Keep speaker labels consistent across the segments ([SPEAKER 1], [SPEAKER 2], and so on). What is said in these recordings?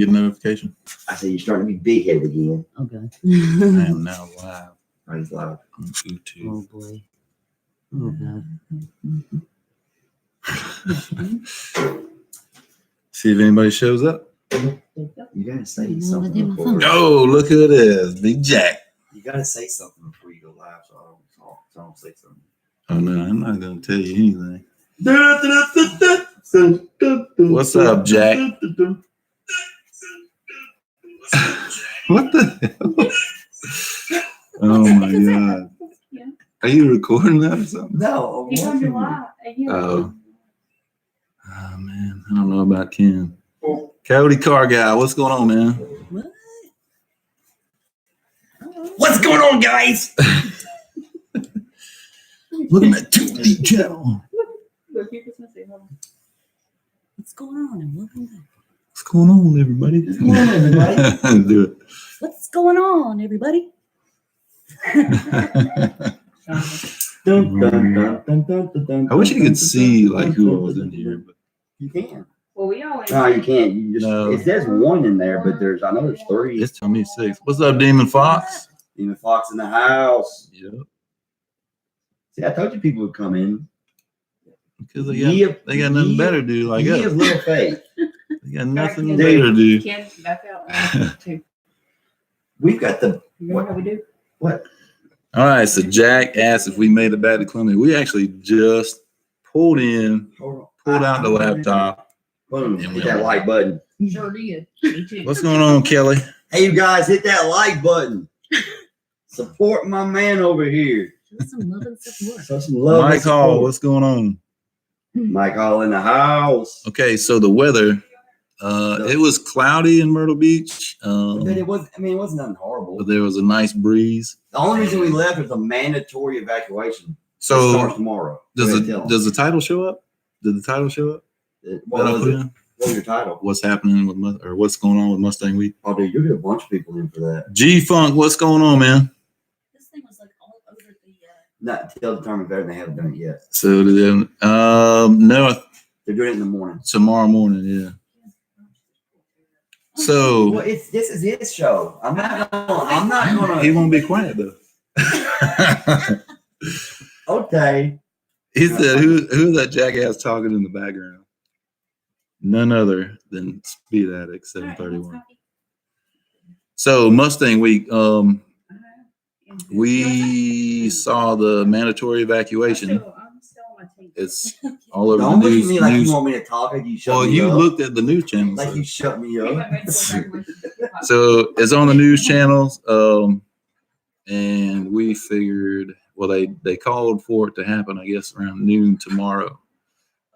[SPEAKER 1] Get a notification.
[SPEAKER 2] I said, you're starting to be big headed again.
[SPEAKER 3] Okay.
[SPEAKER 1] I am now live
[SPEAKER 2] Oh, he's live.
[SPEAKER 1] on YouTube.
[SPEAKER 3] Oh boy. Oh god.
[SPEAKER 1] See if anybody shows up.
[SPEAKER 2] You gotta say
[SPEAKER 3] I
[SPEAKER 2] something.
[SPEAKER 3] did my
[SPEAKER 2] Before,
[SPEAKER 3] phone.
[SPEAKER 1] Oh, look who it is. Big Jack.
[SPEAKER 2] you gotta say something before you go live, so I don't say something.
[SPEAKER 1] Oh, no, I'm not going to tell you anything. What's up, Jack? What the hell? Oh, my God. Are you recording that or something?
[SPEAKER 2] No,
[SPEAKER 4] He's on your live.
[SPEAKER 1] Oh, man. I don't know about Ken. Cody Car Guy, what's going on, man?
[SPEAKER 3] What?
[SPEAKER 2] What's going on, guys?
[SPEAKER 1] Look at that 2D channel.
[SPEAKER 3] What's going on? And welcome back.
[SPEAKER 1] What's going on, everybody?
[SPEAKER 2] What's going on, everybody?
[SPEAKER 1] Do it.
[SPEAKER 3] What's going on, everybody?
[SPEAKER 1] I wish you could see like who was in here, but
[SPEAKER 2] You can.
[SPEAKER 4] Well, we always.
[SPEAKER 2] No, you can't. You just.
[SPEAKER 1] No.
[SPEAKER 2] It says one in there, but I know there's three.
[SPEAKER 1] it's telling me 6. What's up, Demon Fox?
[SPEAKER 2] Demon Fox in the house.
[SPEAKER 1] Yep.
[SPEAKER 2] See, I told you people would come in.
[SPEAKER 1] Because they got nothing better to do like
[SPEAKER 2] He
[SPEAKER 1] us.
[SPEAKER 2] has little faith.
[SPEAKER 1] They got nothing
[SPEAKER 4] Dude.
[SPEAKER 1] better to do.
[SPEAKER 4] Ken, back out. Too.
[SPEAKER 2] We've got the
[SPEAKER 4] You know how we do?
[SPEAKER 2] what?
[SPEAKER 1] All right, so Jack asked if we made it back to Columbia. We actually just pulled out the laptop.
[SPEAKER 2] Boom!
[SPEAKER 1] And
[SPEAKER 2] Hit
[SPEAKER 1] we
[SPEAKER 2] that
[SPEAKER 1] went.
[SPEAKER 2] like button.
[SPEAKER 4] Sure did. Me too.
[SPEAKER 1] What's going on, Kelly?
[SPEAKER 2] Hey, you guys, hit that like button. Support my man over here.
[SPEAKER 3] Show some love and support.
[SPEAKER 2] So some love.
[SPEAKER 1] Mike
[SPEAKER 2] and
[SPEAKER 1] Hall,
[SPEAKER 2] support.
[SPEAKER 1] what's going on?
[SPEAKER 2] Mike Hall in the house.
[SPEAKER 1] Okay, so the weather, it was cloudy in Myrtle Beach,
[SPEAKER 2] But it was. I mean, it wasn't nothing horrible.
[SPEAKER 1] but there was a nice breeze.
[SPEAKER 2] The only reason we left was a mandatory evacuation. It
[SPEAKER 1] So
[SPEAKER 2] starts tomorrow. Go ahead, tell 'em.
[SPEAKER 1] does the title show up? Did the title show up?
[SPEAKER 2] What
[SPEAKER 1] that I
[SPEAKER 2] was
[SPEAKER 1] put
[SPEAKER 2] it?
[SPEAKER 1] in?
[SPEAKER 2] What was your title?
[SPEAKER 1] What's happening with or what's going on with Mustang Week?
[SPEAKER 2] Oh, dude, you'll get a bunch of people in for that.
[SPEAKER 1] G Funk, what's going on, man?
[SPEAKER 3] This thing was like all over the.
[SPEAKER 2] Not till determined better, they haven't done it yet.
[SPEAKER 1] So no,
[SPEAKER 2] They're doing it in the morning.
[SPEAKER 1] tomorrow morning, yeah. So
[SPEAKER 2] Well, this is his show. I'm not gonna.
[SPEAKER 1] he won't be quiet though.
[SPEAKER 2] Okay.
[SPEAKER 1] He said, "Who's that jackass talking in the background?" None other than Speed Addict 731. So Mustang Week, we saw the mandatory evacuation. It's all over
[SPEAKER 2] Don't
[SPEAKER 1] the
[SPEAKER 2] look at
[SPEAKER 1] news.
[SPEAKER 2] me like you want me to talk like you shut
[SPEAKER 1] Well,
[SPEAKER 2] me
[SPEAKER 1] you
[SPEAKER 2] up.
[SPEAKER 1] looked at the news channels.
[SPEAKER 2] Like you shut me up.
[SPEAKER 1] So it's on the news channels, and we figured, well, they called for it to happen, I guess, around noon tomorrow.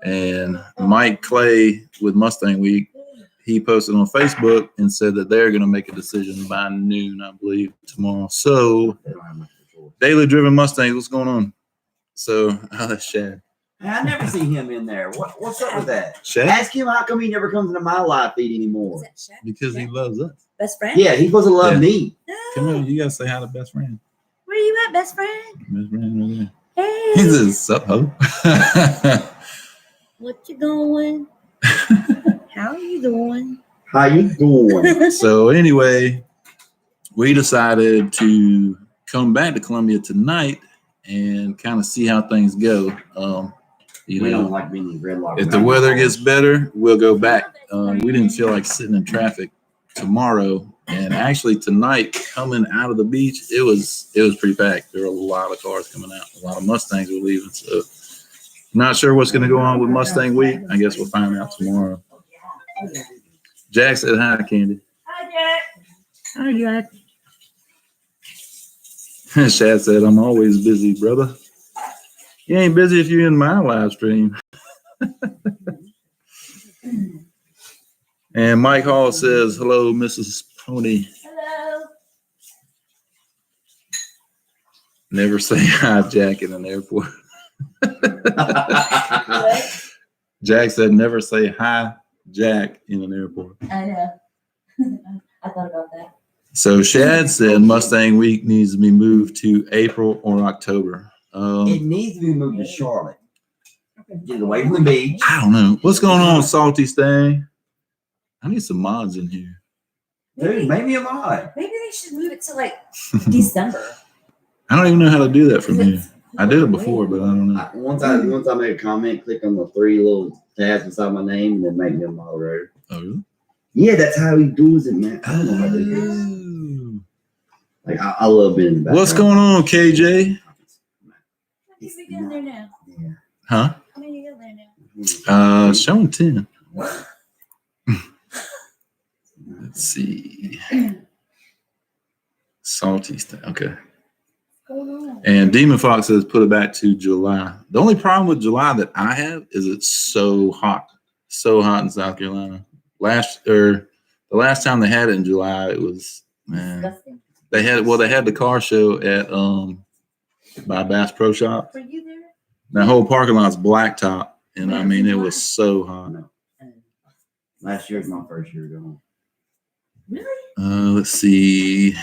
[SPEAKER 1] And Mike Clay with Mustang Week, he posted on Facebook and said that they're going to make a decision by noon, I believe, tomorrow. So
[SPEAKER 2] They don't have much control.
[SPEAKER 1] Daily Driven Mustangs, what's going on? So that's Shad.
[SPEAKER 2] Hey, I never see him in there. What's up with that?
[SPEAKER 1] Shad?
[SPEAKER 2] Ask him how come he never comes into my live feed anymore.
[SPEAKER 1] Because he loves us.
[SPEAKER 3] Best friend?
[SPEAKER 2] Yeah, he's supposed to love
[SPEAKER 1] Yeah.
[SPEAKER 2] me.
[SPEAKER 1] Come on, you got to say hi to best friend.
[SPEAKER 3] Where you at, best friend?
[SPEAKER 1] Best friend over there.
[SPEAKER 3] Hey.
[SPEAKER 1] He says, sup, ho?
[SPEAKER 3] What you doing? How you doing?
[SPEAKER 2] How you doing?
[SPEAKER 1] So anyway, we decided to come back to Columbia tonight and kind of see how things go. You
[SPEAKER 2] We don't
[SPEAKER 1] know,
[SPEAKER 2] like being in gridlock.
[SPEAKER 1] if the weather gets better, we'll go back. We didn't feel like sitting in traffic tomorrow, and actually tonight coming out of the beach, it was pretty packed. There were a lot of cars coming out. A lot of Mustangs were leaving. So not sure what's going to go on with Mustang Week. I guess we'll find out tomorrow. Jack said hi, Candy.
[SPEAKER 4] Hi, Jack.
[SPEAKER 3] Hi, Jack.
[SPEAKER 1] Shad said, I'm always busy, brother. You ain't busy if you're in my live stream. And Mike Hall says, hello, Mrs. Pony.
[SPEAKER 4] Hello.
[SPEAKER 1] Never say hi, Jack, in an airport. Jack said, never say hi, Jack, in an airport.
[SPEAKER 3] I know. I thought about that.
[SPEAKER 1] So Shad said Mustang Week needs to be moved to April or October.
[SPEAKER 2] It needs to be moved to Charlotte. Get it away from the beach.
[SPEAKER 1] I don't know. What's going on, Salty Stang? I need some mods in here.
[SPEAKER 2] Dude, make me a mod.
[SPEAKER 3] Maybe they should move it to like December.
[SPEAKER 1] I don't even know how to do that from here. I did it before, but I don't know.
[SPEAKER 2] Once I make a comment, click on the 3 little tabs beside my name, and then make me a moderator.
[SPEAKER 1] Oh, really?
[SPEAKER 2] Yeah, that's how he does it, man. I don't know how to do this.
[SPEAKER 1] Oh.
[SPEAKER 2] Like I love being in the background.
[SPEAKER 1] What's going on, KJ?
[SPEAKER 3] How many you got in there now?
[SPEAKER 2] Yeah.
[SPEAKER 1] Huh?
[SPEAKER 3] How many you got in there now?
[SPEAKER 1] Showing 10. Let's see. Salty stuff. Okay.
[SPEAKER 3] What's going on?
[SPEAKER 1] And Demon Fox says put it back to July. The only problem with July that I have is it's so hot. So hot in South Carolina. The last time they had it in July, it was, man.
[SPEAKER 3] Disgusting.
[SPEAKER 1] They had the car show at by Bass Pro Shop.
[SPEAKER 3] Were you there?
[SPEAKER 1] That whole parking lot's blacktop. And I mean it was so hot.
[SPEAKER 2] No. Last year's my first year going.
[SPEAKER 3] Really?
[SPEAKER 1] Let's see.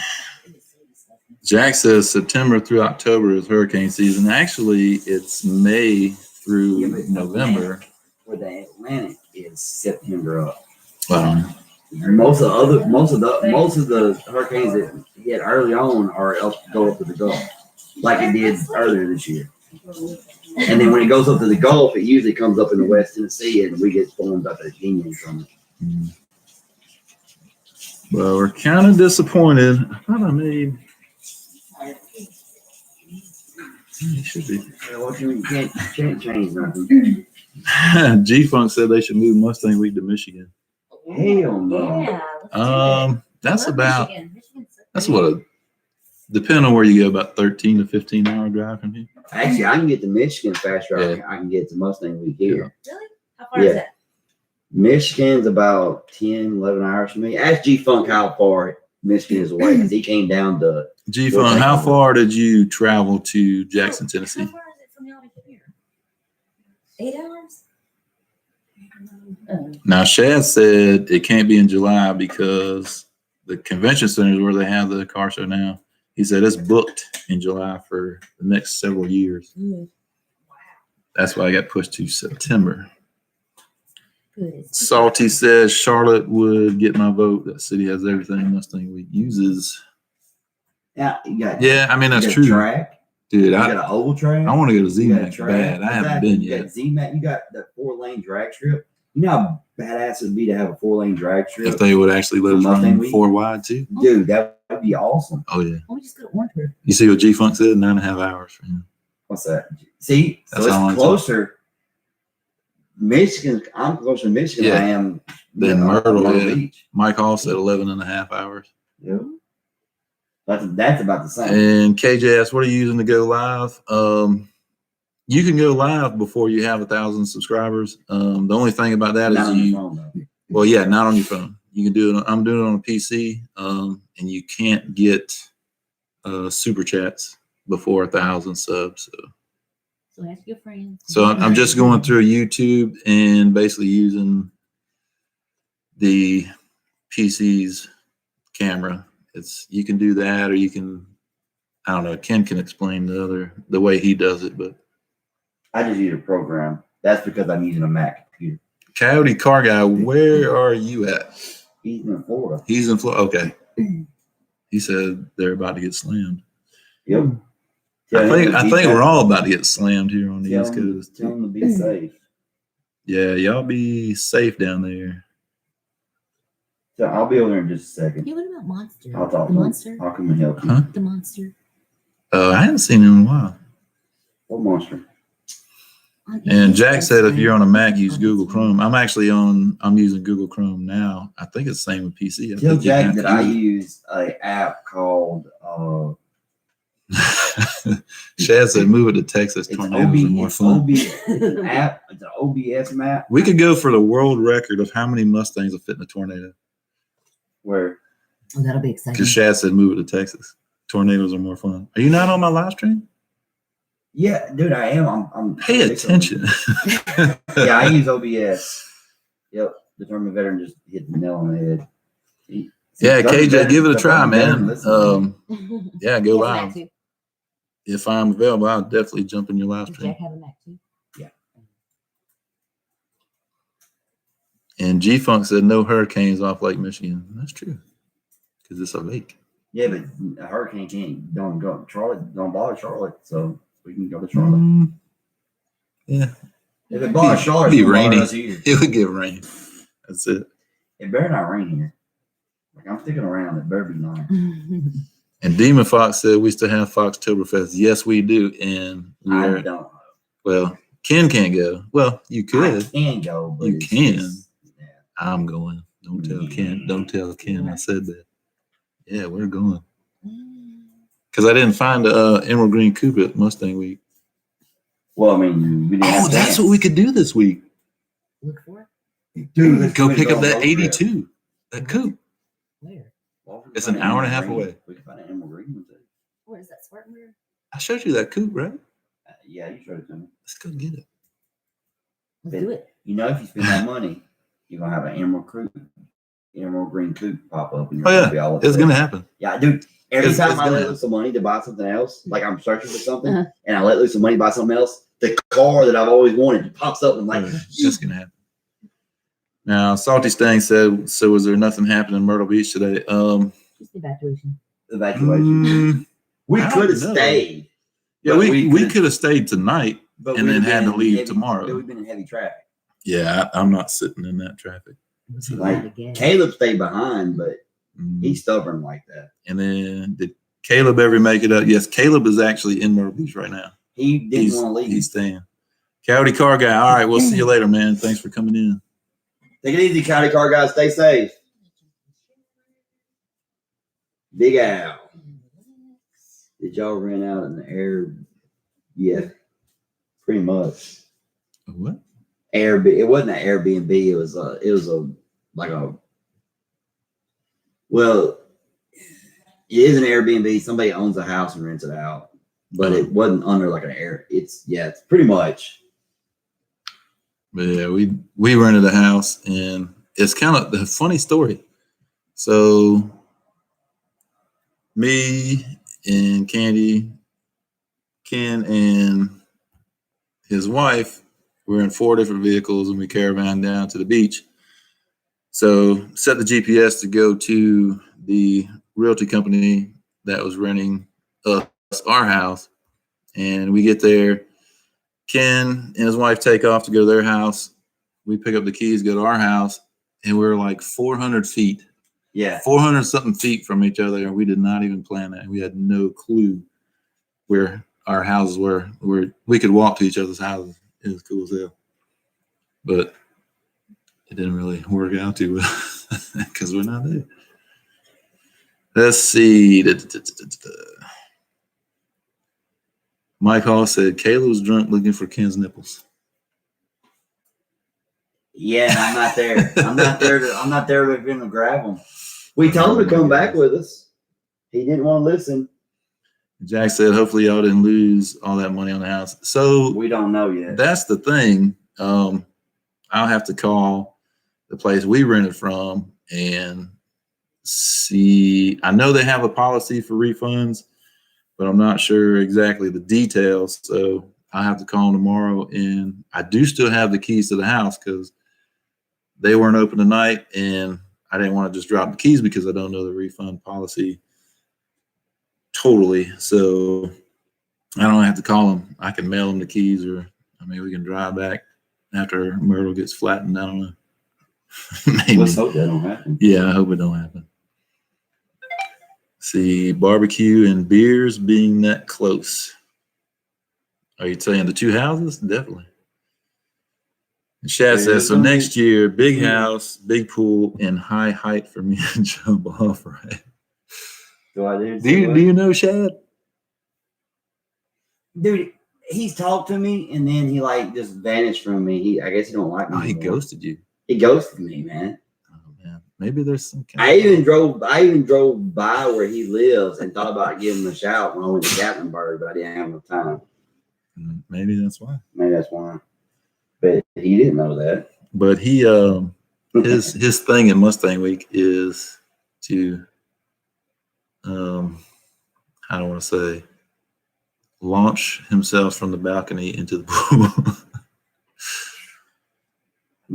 [SPEAKER 1] Jack says September through October is hurricane season. Actually, it's May through
[SPEAKER 2] Yeah, but
[SPEAKER 1] November.
[SPEAKER 2] For the Atlantic is September up.
[SPEAKER 1] Wow.
[SPEAKER 2] Most of the hurricanes that hit early on are go up to the Gulf, like it did earlier this year. And then when it goes up to the Gulf, it usually comes up in the West Tennessee, and we get storms up at Union from it.
[SPEAKER 1] Well, we're kind of disappointed. I thought I made. It should be.
[SPEAKER 2] You can't change nothing.
[SPEAKER 1] G Funk said they should move Mustang Week to Michigan.
[SPEAKER 2] Hell no.
[SPEAKER 3] Yeah. let's do that.
[SPEAKER 1] That's
[SPEAKER 3] Love
[SPEAKER 1] about.
[SPEAKER 3] Michigan. Michigan's so
[SPEAKER 1] That's
[SPEAKER 3] pretty.
[SPEAKER 1] what depending on where you go, about 13 to 15 hour drive from here.
[SPEAKER 2] Actually, I can get to Michigan faster.
[SPEAKER 1] Yeah.
[SPEAKER 2] I can get to Mustang Week here.
[SPEAKER 3] Really? How far
[SPEAKER 2] Yeah.
[SPEAKER 3] is that?
[SPEAKER 2] Michigan's about 10, 11 hours from me. Ask G Funk how far Michigan is away because he came down to.
[SPEAKER 1] G Funk, how far did you travel to Jackson,
[SPEAKER 3] How
[SPEAKER 1] Tennessee?
[SPEAKER 3] far is it from y'all to here? 8 hours?
[SPEAKER 1] Now, Shad said it can't be in July because the convention center is where they have the car show now. He said it's booked in July for the next several years.
[SPEAKER 3] Wow.
[SPEAKER 1] That's why I got pushed to September.
[SPEAKER 3] Good.
[SPEAKER 1] Salty says Charlotte would get my vote. That city has everything Mustang Week uses.
[SPEAKER 2] Yeah, you got.
[SPEAKER 1] Yeah, I mean,
[SPEAKER 2] you
[SPEAKER 1] that's
[SPEAKER 2] got
[SPEAKER 1] true.
[SPEAKER 2] Track.
[SPEAKER 1] Dude,
[SPEAKER 2] You got
[SPEAKER 1] I
[SPEAKER 2] an oval track.
[SPEAKER 1] want to go to
[SPEAKER 2] You got a
[SPEAKER 1] Z-Max
[SPEAKER 2] track.
[SPEAKER 1] bad. I haven't been
[SPEAKER 2] You
[SPEAKER 1] yet.
[SPEAKER 2] got Z-Max. You got that 4-lane drag strip. You know how badass it would be to have a 4-lane drag strip?
[SPEAKER 1] If they would actually let us
[SPEAKER 2] Mustang
[SPEAKER 1] run
[SPEAKER 2] Week?
[SPEAKER 1] 4 wide too.
[SPEAKER 2] Dude, that would be awesome.
[SPEAKER 1] Oh, yeah.
[SPEAKER 3] Why don't we just go to Orange?
[SPEAKER 1] You see what G Funk said? 9.5 hours for him.
[SPEAKER 2] What's that? See,
[SPEAKER 1] That's
[SPEAKER 2] so
[SPEAKER 1] how long
[SPEAKER 2] it's
[SPEAKER 1] it took.
[SPEAKER 2] closer. Michigan, I'm closer to Michigan than I am
[SPEAKER 1] Than Myrtle, yeah.
[SPEAKER 2] Beach.
[SPEAKER 1] Mike Hall said 11.5 hours.
[SPEAKER 2] Yep. That's about the same.
[SPEAKER 1] And KJ asked, what are you using to go live? You can go live before you have 1,000 subscribers. The only thing about that
[SPEAKER 2] Not
[SPEAKER 1] is
[SPEAKER 2] on your
[SPEAKER 1] you,
[SPEAKER 2] phone, though.
[SPEAKER 1] well, yeah, not on your phone. You can do it. I'm doing it on a PC, and you can't get super chats before 1,000 subs.
[SPEAKER 3] So ask your friends.
[SPEAKER 1] So I'm just going through YouTube and basically using the PC's camera. You can do that, or you can, I don't know. Ken can explain the way he does it, but
[SPEAKER 2] I just use a program. That's because I'm using a Mac computer.
[SPEAKER 1] Coyote Car Guy, where are you at?
[SPEAKER 2] He's in Florida.
[SPEAKER 1] He's in Florida. Okay. He said they're about to get slammed.
[SPEAKER 2] Yep.
[SPEAKER 1] I think we're all about to get slammed here on the East Coast.
[SPEAKER 2] Tell him to be safe.
[SPEAKER 1] Yeah, y'all be safe down there.
[SPEAKER 2] So I'll be over there in just a second.
[SPEAKER 3] Hey, what about Monster?
[SPEAKER 2] I'll talk
[SPEAKER 3] The
[SPEAKER 2] to him.
[SPEAKER 3] Monster?
[SPEAKER 2] I'll come and help you.
[SPEAKER 1] Huh?
[SPEAKER 3] The Monster.
[SPEAKER 1] I haven't seen him in a while.
[SPEAKER 2] What monster?
[SPEAKER 1] And Jack said if you're on a Mac, use Google Chrome. I'm using Google Chrome now. I think it's the same with PC.
[SPEAKER 2] Tell
[SPEAKER 1] think you
[SPEAKER 2] Jack
[SPEAKER 1] have
[SPEAKER 2] that
[SPEAKER 1] to
[SPEAKER 2] I
[SPEAKER 1] use
[SPEAKER 2] use an app called
[SPEAKER 1] it. Shad said move it to Texas.
[SPEAKER 2] it's
[SPEAKER 1] Tornadoes are more fun.
[SPEAKER 2] it's an app. It's an OBS map
[SPEAKER 1] We could go for the world record of how many Mustangs will fit in a tornado.
[SPEAKER 2] where
[SPEAKER 3] Oh, that'll be exciting.
[SPEAKER 1] Because Shad said move it to Texas. Tornadoes are more fun. Are you not on my live stream?
[SPEAKER 2] yeah, dude, I am. I'm
[SPEAKER 1] Pay attention.
[SPEAKER 2] Yeah, I use OBS. Yep, the Determined Veteran just hit the nail on the head.
[SPEAKER 1] Yeah, KJ, give it a try, man.
[SPEAKER 2] Listen.
[SPEAKER 1] Yeah, go
[SPEAKER 3] He has a Mac
[SPEAKER 1] live.
[SPEAKER 3] too.
[SPEAKER 1] If I'm available, I'll definitely jump in your live
[SPEAKER 3] Does
[SPEAKER 1] stream.
[SPEAKER 3] Jack have a Mac too?
[SPEAKER 1] And G Funk said no hurricanes off Lake Michigan. That's true, because it's a lake.
[SPEAKER 2] Yeah, but a hurricane don't go to Charlotte, don't bother Charlotte, so we can go to Charlotte.
[SPEAKER 1] Yeah,
[SPEAKER 2] If it bothers Charlotte,
[SPEAKER 1] it'd be
[SPEAKER 2] it won't bother
[SPEAKER 1] raining.
[SPEAKER 2] us either.
[SPEAKER 1] It would get rain. That's it.
[SPEAKER 2] It better not rain here. Like I'm sticking around. It better be nice.
[SPEAKER 1] And Demon Fox said we still have Foxtoberfest. Yes, we do. And
[SPEAKER 2] I
[SPEAKER 1] we're
[SPEAKER 2] don't.
[SPEAKER 1] well, Ken can't go. Well, you could.
[SPEAKER 2] I can go, but
[SPEAKER 1] You
[SPEAKER 2] it's
[SPEAKER 1] can.
[SPEAKER 2] just- yeah.
[SPEAKER 1] I'm going. Don't tell Ken. Don't tell Ken I said that. Yeah, we're going. Because I didn't find the Emerald Green Coupe at Mustang Week.
[SPEAKER 2] Well, I mean, we didn't
[SPEAKER 1] Oh,
[SPEAKER 2] have
[SPEAKER 1] that's what we could do this week.
[SPEAKER 4] Look for it.
[SPEAKER 2] Dude, let's
[SPEAKER 1] Go
[SPEAKER 2] go
[SPEAKER 1] pick
[SPEAKER 2] on
[SPEAKER 1] up
[SPEAKER 2] a
[SPEAKER 1] that
[SPEAKER 2] road trip.
[SPEAKER 1] 82. That coupe.
[SPEAKER 4] Where?
[SPEAKER 2] Well, we
[SPEAKER 1] It's
[SPEAKER 2] can
[SPEAKER 1] an
[SPEAKER 2] find
[SPEAKER 1] hour and a
[SPEAKER 2] Emerald
[SPEAKER 1] half
[SPEAKER 2] Green.
[SPEAKER 1] away.
[SPEAKER 2] We can find an Emerald Green one too.
[SPEAKER 4] What is that, Spartanburg?
[SPEAKER 1] I showed you that coupe, right?
[SPEAKER 2] Yeah, you showed it to me.
[SPEAKER 1] Let's go get it.
[SPEAKER 4] Let's do it.
[SPEAKER 2] You know, if you spend that money, you're gonna have an Emerald Green coupe pop up. And you're
[SPEAKER 1] Oh,
[SPEAKER 2] gonna
[SPEAKER 1] yeah.
[SPEAKER 2] be all
[SPEAKER 1] It's
[SPEAKER 2] upset.
[SPEAKER 1] going to happen.
[SPEAKER 2] Yeah, dude. Every
[SPEAKER 1] It's
[SPEAKER 2] time I
[SPEAKER 1] gonna
[SPEAKER 2] let
[SPEAKER 1] happen.
[SPEAKER 2] loose some money to buy something else, like I'm searching for something,
[SPEAKER 4] Uh-huh.
[SPEAKER 2] and I let loose some money to buy something else, the car that I've always wanted pops up and I'm like,
[SPEAKER 1] It's going to happen. Now, Salty Stang said, so was there nothing happening in Myrtle Beach today?
[SPEAKER 4] Just evacuation.
[SPEAKER 2] evacuation.
[SPEAKER 1] mm,
[SPEAKER 2] We
[SPEAKER 1] I
[SPEAKER 2] could have
[SPEAKER 1] don't know.
[SPEAKER 2] stayed.
[SPEAKER 1] yeah,
[SPEAKER 2] but
[SPEAKER 1] we could have stayed tonight.
[SPEAKER 2] but
[SPEAKER 1] and
[SPEAKER 2] we'd
[SPEAKER 1] then
[SPEAKER 2] have
[SPEAKER 1] had
[SPEAKER 2] been
[SPEAKER 1] to
[SPEAKER 2] in
[SPEAKER 1] leave
[SPEAKER 2] heavy-
[SPEAKER 1] tomorrow.
[SPEAKER 2] We've been in heavy traffic.
[SPEAKER 1] Yeah, I'm not sitting in that traffic.
[SPEAKER 2] Like, Caleb stayed behind, but
[SPEAKER 1] Mm.
[SPEAKER 2] he's stubborn like that.
[SPEAKER 1] And then did Caleb ever make it up? Yes, Caleb is actually in Myrtle Beach right now.
[SPEAKER 2] He didn't want to leave.
[SPEAKER 1] He's staying. Coyote Car Guy. All right, we'll see you later, man. Thanks for coming in.
[SPEAKER 2] Take it easy, county car guys. Stay safe. Big Al. Did y'all rent out in the air? Yeah, pretty much.
[SPEAKER 1] What?
[SPEAKER 2] It wasn't an Airbnb. It was well, it is an Airbnb. Somebody owns a house and rents it out, but it wasn't under like an air. It's pretty much.
[SPEAKER 1] But yeah, we rented a house, and it's kind of the funny story. So me and Candy, Ken, and his wife were in 4 different vehicles, and we caravan down to the beach. So set the GPS to go to the realty company that was renting us our house, and we get there. Ken and his wife take off to go to their house. We pick up the keys, go to our house, and we're like 400 feet,
[SPEAKER 2] Yeah.
[SPEAKER 1] 400 something feet from each other, and we did not even plan that. We had no clue where our houses were. We could walk to each other's houses. It was cool as hell, but it didn't really work out too well because we're not there. Let's see. Mike Hall said Kayla was drunk looking for Ken's nipples.
[SPEAKER 2] Yeah, I'm not there. I'm not there to gonna grab him. We told him to come back with us. He didn't want to listen.
[SPEAKER 1] Jack said, hopefully y'all didn't lose all that money on the house. So
[SPEAKER 2] We don't know yet.
[SPEAKER 1] that's the thing. I'll have to call the place we rented from and see. I know they have a policy for refunds, but I'm not sure exactly the details. So I'll have to call them tomorrow. And I do still have the keys to the house because they weren't open tonight, and I didn't want to just drop the keys because I don't know the refund policy totally. So I don't have to call them. I can mail them the keys, or we can drive back after Myrtle gets flattened. I don't know. Maybe.
[SPEAKER 2] Let's hope that don't happen.
[SPEAKER 1] Yeah, I hope it don't happen. See, barbecue and beers being that close. Are you saying the two houses? Definitely. And Shad says, so next year, big house, big pool, and high height for me to jump off, right?
[SPEAKER 2] Do
[SPEAKER 1] Do you know Shad?
[SPEAKER 2] Dude, he's talked to me and then he like just vanished from me. I guess he don't like me.
[SPEAKER 1] Oh, he
[SPEAKER 2] anymore.
[SPEAKER 1] ghosted you.
[SPEAKER 2] He ghosted me, man.
[SPEAKER 1] Oh man, maybe there's some.
[SPEAKER 2] I even drove by where he lives and thought about giving him a shout when I went to Gatlinburg, but I didn't have enough time.
[SPEAKER 1] Maybe that's why.
[SPEAKER 2] Maybe that's why. But he didn't know that.
[SPEAKER 1] But he, his thing in Mustang Week is to, how do I want to say, launch himself from the balcony into the pool.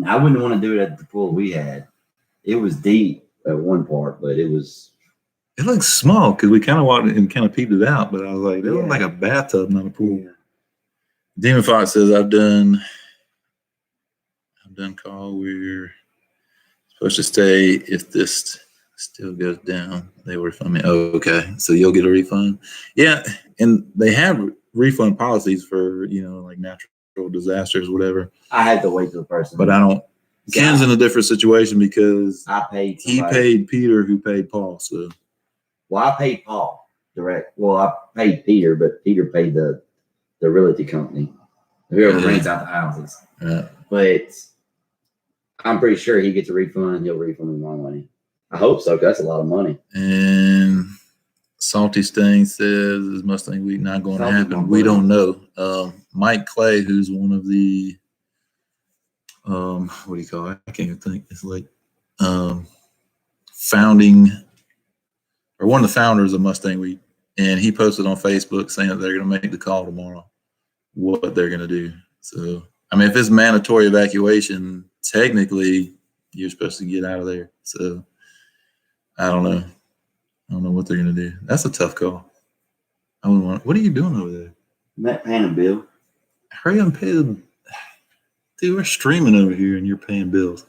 [SPEAKER 2] I wouldn't want to do it at the pool we had. It was deep at one part, but it was.
[SPEAKER 1] It looks small because we kind of walked and kind of peeped it out, but I was like, it looked
[SPEAKER 2] Yeah.
[SPEAKER 1] like a bathtub, not a pool. Demon Fox says, I've done call. We're supposed to stay if this still goes down. They were refund me. Oh, okay. So you'll get a refund. Yeah, and they have refund policies for like natural disasters, whatever.
[SPEAKER 2] I had to wait till the person.
[SPEAKER 1] But I don't. Ken's in a different situation because
[SPEAKER 2] I paid.
[SPEAKER 1] he
[SPEAKER 2] Somebody.
[SPEAKER 1] paid Peter, who paid Paul. So.
[SPEAKER 2] Well, I paid Paul direct. Well, I paid Peter, but Peter paid the realty company, whoever rents out the houses.
[SPEAKER 1] Yeah.
[SPEAKER 2] But I'm pretty sure he gets a refund. He'll refund me my money. I hope so, 'cause that's a lot of money.
[SPEAKER 1] And Salty Stain says, is Mustang Week not going to
[SPEAKER 2] Salty
[SPEAKER 1] happen?
[SPEAKER 2] Mustang.
[SPEAKER 1] We don't know. Mike Clay, who's one of the, what do you call it? I can't even think. It's like one of the founders of Mustang Week. And he posted on Facebook saying that they're going to make the call tomorrow, what they're going to do. So, I mean, if it's mandatory evacuation, technically you're supposed to get out of there. So, I don't know. I don't know what they're going to do. That's a tough call. I wouldn't want. What are you doing over there?
[SPEAKER 2] Matt paying a bill.
[SPEAKER 1] Hurry up and pay the. Dude, we're streaming over here and you're paying bills.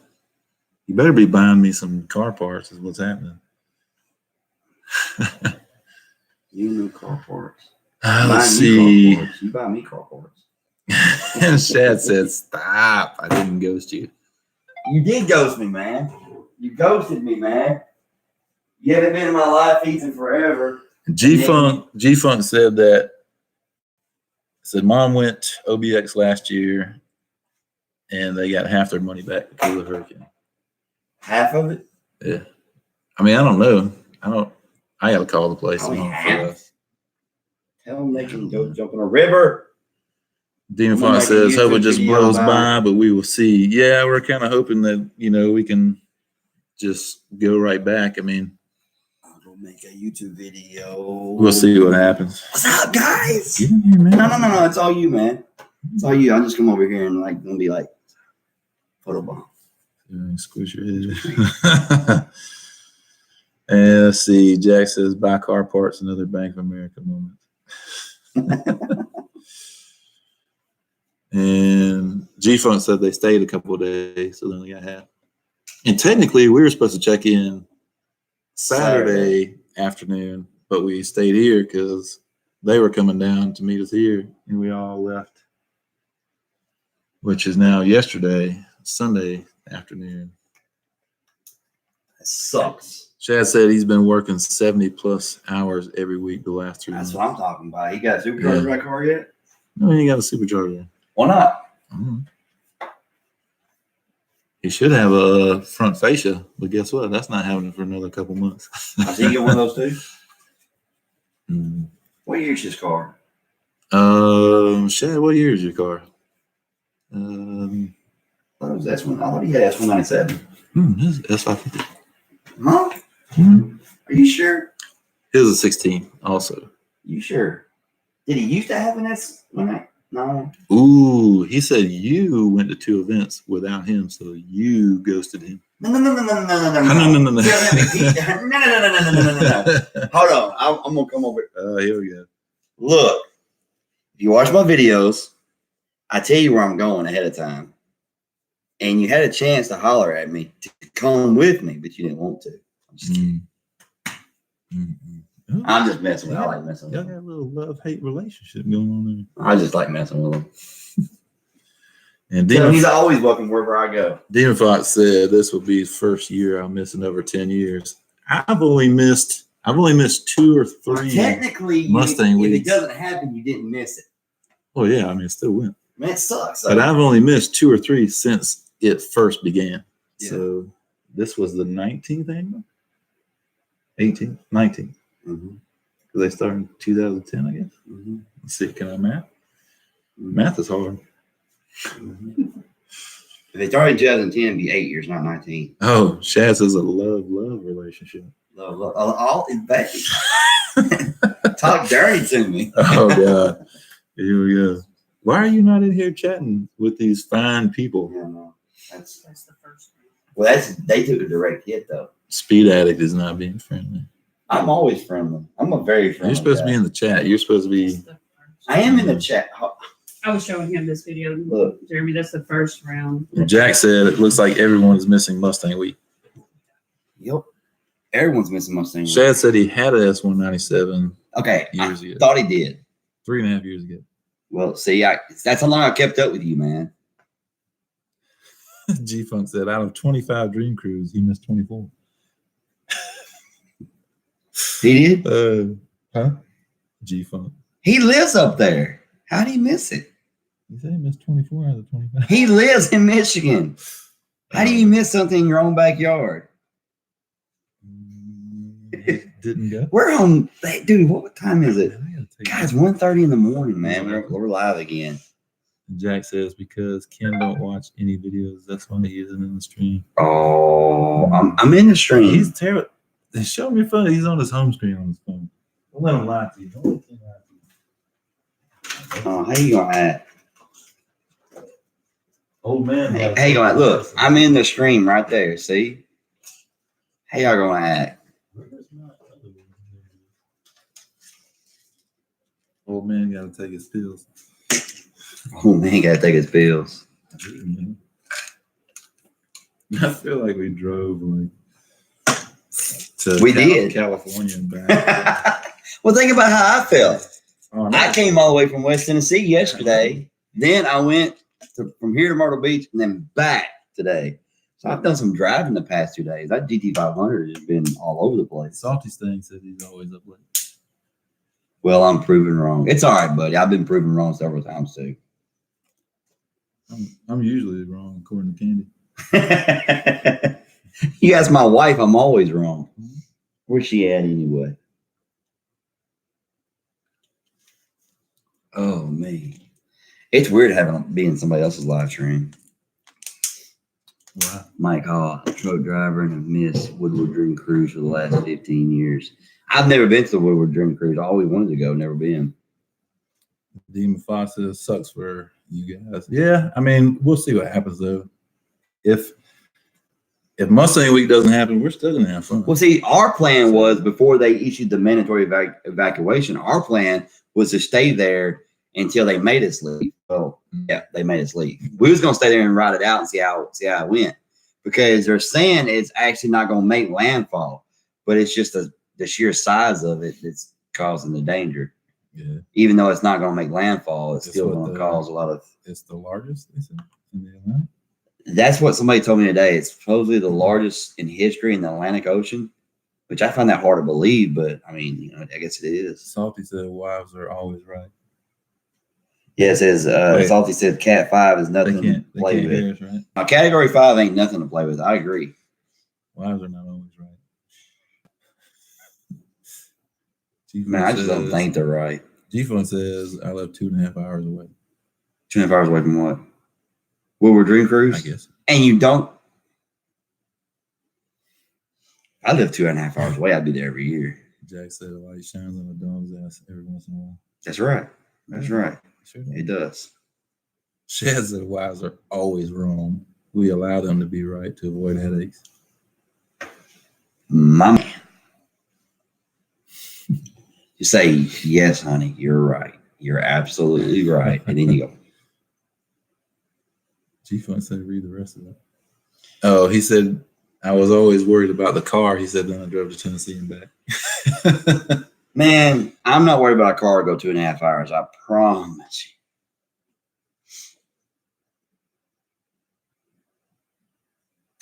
[SPEAKER 1] You better be buying me some car parts, is what's happening.
[SPEAKER 2] You know car parts.
[SPEAKER 1] Let's
[SPEAKER 2] Buy me
[SPEAKER 1] see.
[SPEAKER 2] car parts. You buy me car parts.
[SPEAKER 1] And Shad said, stop. I didn't ghost you.
[SPEAKER 2] You did ghost me, man. You ghosted me, man. You haven't been in my life feeds forever.
[SPEAKER 1] G-Funk said mom went OBX last year and they got half their money back because of the hurricane.
[SPEAKER 2] Half of it?
[SPEAKER 1] Yeah. I mean, I don't know. I got to call the place.
[SPEAKER 2] Only
[SPEAKER 1] tomorrow
[SPEAKER 2] half?
[SPEAKER 1] for us.
[SPEAKER 2] Tell them they can go jump in a river.
[SPEAKER 1] Demon
[SPEAKER 2] I'm gonna
[SPEAKER 1] Fox
[SPEAKER 2] make a
[SPEAKER 1] says, hope it
[SPEAKER 2] YouTube
[SPEAKER 1] just
[SPEAKER 2] video
[SPEAKER 1] blows
[SPEAKER 2] about
[SPEAKER 1] by, but we will see. Yeah, we're kind of hoping that, we can just go right back. I mean,
[SPEAKER 2] I'll go make a YouTube video.
[SPEAKER 1] we'll see what happens.
[SPEAKER 2] What's up, guys?
[SPEAKER 1] Get in here, man.
[SPEAKER 2] No. It's all you, man. It's all you. I'll just come over here and gonna be like, photobomb.
[SPEAKER 1] Squish your head. And let's see. Jack says, buy car parts, another Bank of America moment. And G-Funk said they stayed a couple of days, so then they got half. And technically, we were supposed to check in Saturday afternoon, but we stayed here because they were coming down to meet us here, and we all left, which is now yesterday, Sunday afternoon.
[SPEAKER 2] It sucks.
[SPEAKER 1] Chad said he's been working 70 plus hours every week the last 3 months.
[SPEAKER 2] That's what I'm talking about. You got a supercharger in that car yet?
[SPEAKER 1] No, he ain't got a supercharger.
[SPEAKER 2] Why not?
[SPEAKER 1] He should have a front fascia, but guess what? That's not happening for another couple months.
[SPEAKER 2] I see you get one of those too.
[SPEAKER 1] Mm.
[SPEAKER 2] What year's this car?
[SPEAKER 1] Shad, what year is your car?
[SPEAKER 2] I thought it was S1. I thought he had S197.
[SPEAKER 1] This is S550.
[SPEAKER 2] Huh?
[SPEAKER 1] Mm.
[SPEAKER 2] Are you sure?
[SPEAKER 1] His is 16 also.
[SPEAKER 2] You sure? Did he used to have an S1? No.
[SPEAKER 1] Ooh, he said you went to 2 events without him, so you ghosted him.
[SPEAKER 2] No.
[SPEAKER 1] No.
[SPEAKER 2] No. Hold on. I'm going to come over.
[SPEAKER 1] Oh, here we go.
[SPEAKER 2] Look, if you watch my videos, I tell you where I'm going ahead of time. And you had a chance to holler at me to come with me, but you didn't want to. I'm just kidding.
[SPEAKER 1] Oh,
[SPEAKER 2] I'm just messing with him. I like messing with
[SPEAKER 1] y'all
[SPEAKER 2] him.
[SPEAKER 1] got a little love-hate relationship going on there.
[SPEAKER 2] I just like messing with him.
[SPEAKER 1] And
[SPEAKER 2] So he's always welcome wherever I go.
[SPEAKER 1] Demon Fox said this will be his first year I'm missing over 10 years. I've only missed 2 or 3
[SPEAKER 2] Technically,
[SPEAKER 1] Mustang
[SPEAKER 2] if it
[SPEAKER 1] weeks.
[SPEAKER 2] doesn't happen, you didn't miss it.
[SPEAKER 1] Oh yeah, I mean it still went.
[SPEAKER 2] Man, it sucks.
[SPEAKER 1] But I've only missed 2 or 3 since it first began.
[SPEAKER 2] Yeah.
[SPEAKER 1] So this was the 19th annual? 18th? 19th.
[SPEAKER 2] Mm-hmm.
[SPEAKER 1] Because they started in 2010, I guess.
[SPEAKER 2] Mm-hmm.
[SPEAKER 1] Let's see, can I math? Math is hard.
[SPEAKER 2] Mm-hmm. If they started in 2010, it'd be 8 years, not 19.
[SPEAKER 1] Oh, Shaz is a love relationship.
[SPEAKER 2] Love, all in back. Talk dirty to me.
[SPEAKER 1] Oh God. Here we go. Why are you not in here chatting with these fine people?
[SPEAKER 2] Yeah, no. That's
[SPEAKER 5] That's the first one.
[SPEAKER 2] well. They took a direct hit though.
[SPEAKER 1] Speed Addict is not being friendly.
[SPEAKER 2] I'm always friendly. I'm a very friendly.
[SPEAKER 1] You're supposed to
[SPEAKER 2] guy.
[SPEAKER 1] be in the chat. You're supposed to be.
[SPEAKER 5] That's the first.
[SPEAKER 2] I am in the chat.
[SPEAKER 5] I was showing him this video.
[SPEAKER 2] Look.
[SPEAKER 5] Jeremy, that's the first round.
[SPEAKER 1] Jack said it looks like everyone is missing Mustang Week.
[SPEAKER 2] Yep. Everyone's missing Mustang.
[SPEAKER 1] Shad said he had a S197
[SPEAKER 2] Okay.
[SPEAKER 1] years
[SPEAKER 2] I
[SPEAKER 1] ago.
[SPEAKER 2] thought he did.
[SPEAKER 1] 3.5 years ago.
[SPEAKER 2] Well, see, that's how long I kept up with you, man.
[SPEAKER 1] G Funk said out of 25 Dream Cruise, he missed 24.
[SPEAKER 2] He did.
[SPEAKER 1] Huh? G Funk.
[SPEAKER 2] He lives up there. How did he miss it?
[SPEAKER 1] He said he missed 24 out of 25.
[SPEAKER 2] He lives in Michigan. How do you miss something in your own backyard?
[SPEAKER 1] He didn't go.
[SPEAKER 2] We're on, dude. What time is it?
[SPEAKER 1] I gotta take
[SPEAKER 2] Guys, 1:30 in the morning, man. We're live again.
[SPEAKER 1] Jack says because Ken don't watch any videos, that's why he isn't in the stream.
[SPEAKER 2] Oh, I'm in the stream.
[SPEAKER 1] He's terrible. Show me your phone. He's on his home screen on his phone. Don't let him lie to you. Don't let him lie to you.
[SPEAKER 2] Oh, how you gonna act?
[SPEAKER 1] Old man.
[SPEAKER 2] How you gonna act? Look, I'm in the stream right there. See? How y'all gonna act?
[SPEAKER 1] Old man got to take his pills.
[SPEAKER 2] Oh man, gotta take his pills.
[SPEAKER 1] I feel like we drove like to
[SPEAKER 2] We did.
[SPEAKER 1] California and back.
[SPEAKER 2] Well, think about how I felt.
[SPEAKER 1] Oh, no.
[SPEAKER 2] I came all the way from West Tennessee yesterday. Then I went from here to Myrtle Beach and then back today. So I've done some driving the past 2 days. That GT500 has been all over the place.
[SPEAKER 1] Salty Sting said he's always up late.
[SPEAKER 2] Well, I'm proven wrong. It's all right, buddy. I've been proven wrong several times too.
[SPEAKER 1] I'm usually wrong according to Candy.
[SPEAKER 2] You ask my wife, I'm always wrong. Where's she at anyway? Oh man, it's weird being somebody else's live stream.
[SPEAKER 1] Wow.
[SPEAKER 2] Mike Hall, truck driver, and have missed Woodward Dream Cruise for the last 15 years. I've never been to the Woodward Dream Cruise. I always wanted to go, never been.
[SPEAKER 1] Demon Fox says sucks for you guys. Yeah, I mean, we'll see what happens though. If Mustang Week doesn't happen, we're still gonna have fun.
[SPEAKER 2] Well, see, our plan was before they issued the mandatory evacuation. Our plan was to stay there until they made us leave. Well, yeah, they made us leave. We was gonna stay there and ride it out and see how it went, because they're saying it's actually not gonna make landfall, but it's just the sheer size of it that's causing the danger.
[SPEAKER 1] Yeah,
[SPEAKER 2] Even though it's not gonna make landfall, it's
[SPEAKER 1] Guess
[SPEAKER 2] still
[SPEAKER 1] what
[SPEAKER 2] gonna cause a lot of.
[SPEAKER 1] it's the largest. They said in the Atlantic.
[SPEAKER 2] That's what somebody told me today. It's supposedly the largest in history in the Atlantic Ocean, which I find that hard to believe, but I mean, I guess it is.
[SPEAKER 1] Salty said wives are always right.
[SPEAKER 2] Yeah, it says,
[SPEAKER 1] Wait.
[SPEAKER 2] Salty said Cat 5 is
[SPEAKER 1] They
[SPEAKER 2] nothing to
[SPEAKER 1] can't
[SPEAKER 2] play with.
[SPEAKER 1] hear us, right?
[SPEAKER 2] Now, Category 5 ain't nothing to play with. I agree.
[SPEAKER 1] Wives are not always right.
[SPEAKER 2] Man, I just don't think they're right.
[SPEAKER 1] G-Fun says I live 2.5 hours away.
[SPEAKER 2] 2.5 hours away from what? Woodward Dream Cruise?
[SPEAKER 1] I guess.
[SPEAKER 2] And you don't? I live 2.5 hours away. I'd be there every year.
[SPEAKER 1] Jack said the light shines on a dog's ass every once in a while.
[SPEAKER 2] That's right. That's right.
[SPEAKER 1] Sure
[SPEAKER 2] It does.
[SPEAKER 1] Shad said wives are always wrong. We allow them to be right to avoid headaches.
[SPEAKER 2] My man. You say, yes, honey, you're right. You're absolutely right. And then you go,
[SPEAKER 1] G-Fun said read the rest of it. Oh, he said I was always worried about the car. He said then I drove to Tennessee and back.
[SPEAKER 2] man, I'm not worried about a car go 2.5 hours. I promise you.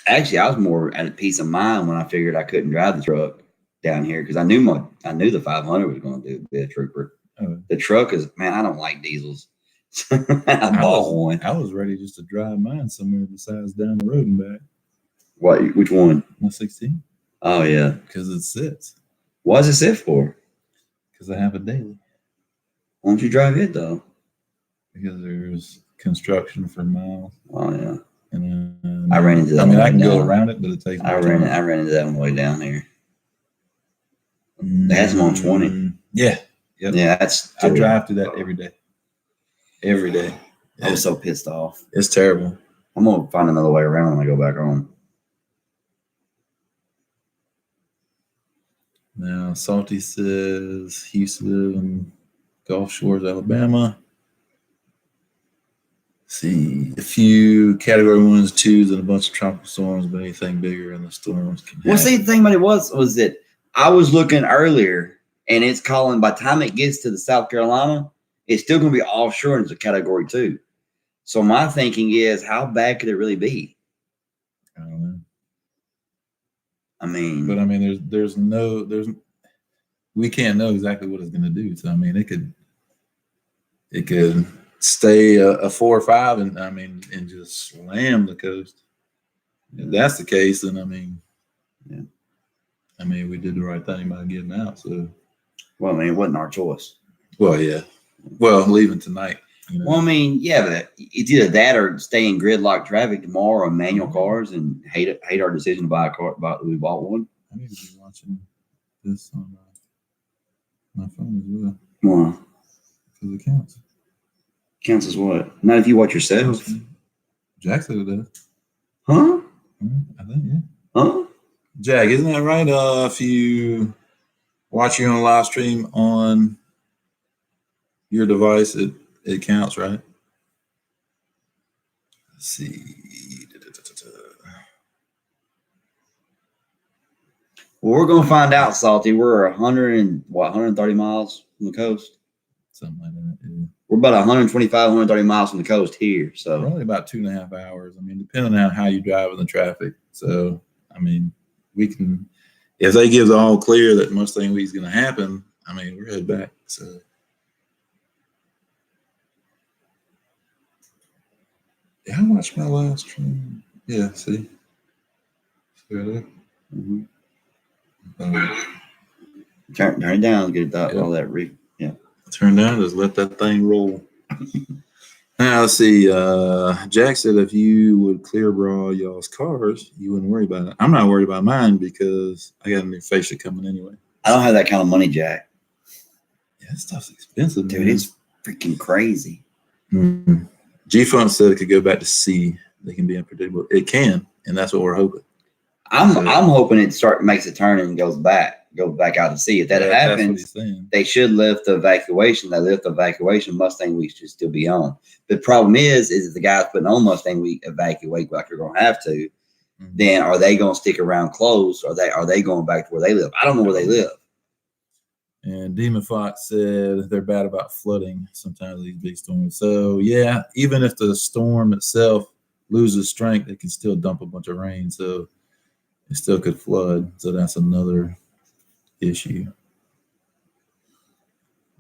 [SPEAKER 2] Actually, I was more at a peace of mind when I figured I couldn't drive the truck down here, because I knew the 500 was going to be a trooper.
[SPEAKER 1] Oh.
[SPEAKER 2] The truck is, man, I don't like diesels. I bought one.
[SPEAKER 1] I was ready just to drive mine somewhere besides down the road and back.
[SPEAKER 2] What? Which one?
[SPEAKER 1] My 16.
[SPEAKER 2] Oh yeah.
[SPEAKER 1] Because it sits.
[SPEAKER 2] What does it sit for?
[SPEAKER 1] Because I have a daily.
[SPEAKER 2] Why don't you drive it though?
[SPEAKER 1] Because there's construction for miles.
[SPEAKER 2] Oh yeah.
[SPEAKER 1] And
[SPEAKER 2] I ran into that.
[SPEAKER 1] I mean,
[SPEAKER 2] one
[SPEAKER 1] I can go
[SPEAKER 2] down.
[SPEAKER 1] around it, but it takes.
[SPEAKER 2] I ran into that one way down here. They had some on 20.
[SPEAKER 1] Yeah. Yep.
[SPEAKER 2] Yeah, that's.
[SPEAKER 1] I drive through that every day. Every day.
[SPEAKER 2] I was so pissed off.
[SPEAKER 1] It's terrible.
[SPEAKER 2] I'm gonna find another way around when I go back home.
[SPEAKER 1] Now, Salty says he used to live in Gulf Shores, Alabama. See, a few Category 1s, 2s, and a bunch of tropical storms, but anything bigger in the storms can
[SPEAKER 2] Well,
[SPEAKER 1] happen.
[SPEAKER 2] see, the thing about it was that I was looking earlier, and it's calling. By the time it gets to the South Carolina, it's still going to be offshore and it's a Category 2. So my thinking is, how bad could it really be?
[SPEAKER 1] I don't know.
[SPEAKER 2] I mean,
[SPEAKER 1] But I mean, we can't know exactly what it's going to do. So I mean, it could stay a 4 or 5, and just slam the coast. If that's the case, then
[SPEAKER 2] yeah.
[SPEAKER 1] We did the right thing by getting out. So,
[SPEAKER 2] Well, I mean, it wasn't our choice.
[SPEAKER 1] well, yeah, leaving tonight.
[SPEAKER 2] Well, I mean, yeah, but it's either that or stay in gridlock traffic tomorrow on manual cars and hate our decision to buy a car. We bought one.
[SPEAKER 1] I need to be watching this on my phone as well
[SPEAKER 2] Why?
[SPEAKER 1] because it counts.
[SPEAKER 2] Counts as what? Not if you watch yourself.
[SPEAKER 1] Jack said it does.
[SPEAKER 2] Huh?
[SPEAKER 1] I think, yeah.
[SPEAKER 2] Huh?
[SPEAKER 1] Jack, isn't that right? If you watch you on a live stream on your device, it counts, right? Let's see.
[SPEAKER 2] Well, we're gonna find out, Salty. We're 130 miles from the coast.
[SPEAKER 1] Something like that. Yeah.
[SPEAKER 2] We're about 125, 130 miles from the coast here. So
[SPEAKER 1] Probably about 2.5 hours. Depending on how you drive in the traffic. So, we can, if they give the all clear that Mustang Week's going to happen, we're headed back. So, yeah, I watched my live stream. Yeah, see?
[SPEAKER 2] mm-hmm.
[SPEAKER 1] Um,
[SPEAKER 2] turn it down, get that
[SPEAKER 1] Yeah.
[SPEAKER 2] all that re. Yeah.
[SPEAKER 1] turn down, just let that thing roll. Now, let's see. Jack said if you would clear bra y'all's cars, you wouldn't worry about it. I'm not worried about mine because I got a new fascia coming anyway.
[SPEAKER 2] I don't have that kind of money, Jack.
[SPEAKER 1] Yeah, that stuff's expensive,
[SPEAKER 2] Dude,
[SPEAKER 1] man.
[SPEAKER 2] it's freaking crazy.
[SPEAKER 1] Mm-hmm. G-Funk said it could go back to C. They can be unpredictable. It can, and that's what we're hoping.
[SPEAKER 2] I'm hoping it makes a turn and goes back out to sea. If that
[SPEAKER 1] That's what
[SPEAKER 2] happens,
[SPEAKER 1] he's saying.
[SPEAKER 2] they should lift the evacuation. They lift the evacuation. Mustang Week should still be on. The problem is if the guys putting on Mustang Week evacuate like they're going to have to, then are they going to stick around close? Or are they going back to where they live? I don't know where they live.
[SPEAKER 1] And Demon Fox said they're bad about flooding sometimes, these big storms. So, yeah, even if the storm itself loses strength, it can still dump a bunch of rain. So, it still could flood. So, that's another issue.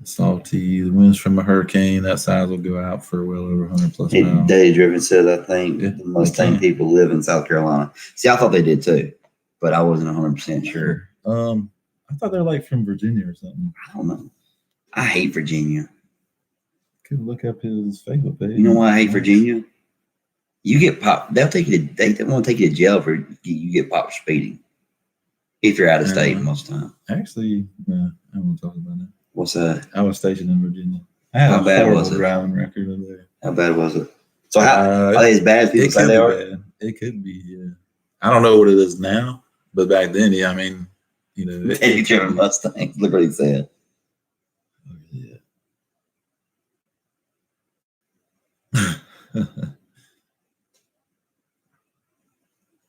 [SPEAKER 1] Salty, the winds from a hurricane that size will go out for well over 100 plus miles.
[SPEAKER 2] Daddy Driven said, I think
[SPEAKER 1] Yeah,
[SPEAKER 2] the Mustang people live in South Carolina. See, I thought they did too, but I wasn't 100% sure.
[SPEAKER 1] I thought they're like from Virginia or something.
[SPEAKER 2] I don't know. I hate Virginia.
[SPEAKER 1] Could look up his Facebook page.
[SPEAKER 2] You know why I hate Virginia? You get popped. They won't take you to jail for you get popped for speeding. If you're out of state most of the time.
[SPEAKER 1] Actually, no, I won't talk about that.
[SPEAKER 2] What's that?
[SPEAKER 1] I was stationed in Virginia. I had
[SPEAKER 2] How
[SPEAKER 1] a
[SPEAKER 2] bad
[SPEAKER 1] horrible
[SPEAKER 2] was it?
[SPEAKER 1] driving record over there.
[SPEAKER 2] How bad was it? So are they as bad as people
[SPEAKER 1] It
[SPEAKER 2] say
[SPEAKER 1] could
[SPEAKER 2] they
[SPEAKER 1] be
[SPEAKER 2] are?
[SPEAKER 1] bad. It could be, yeah. I don't know what it is now, but back then, yeah,
[SPEAKER 2] Eddie Driven Mustangs. Look what he said.
[SPEAKER 1] Yeah.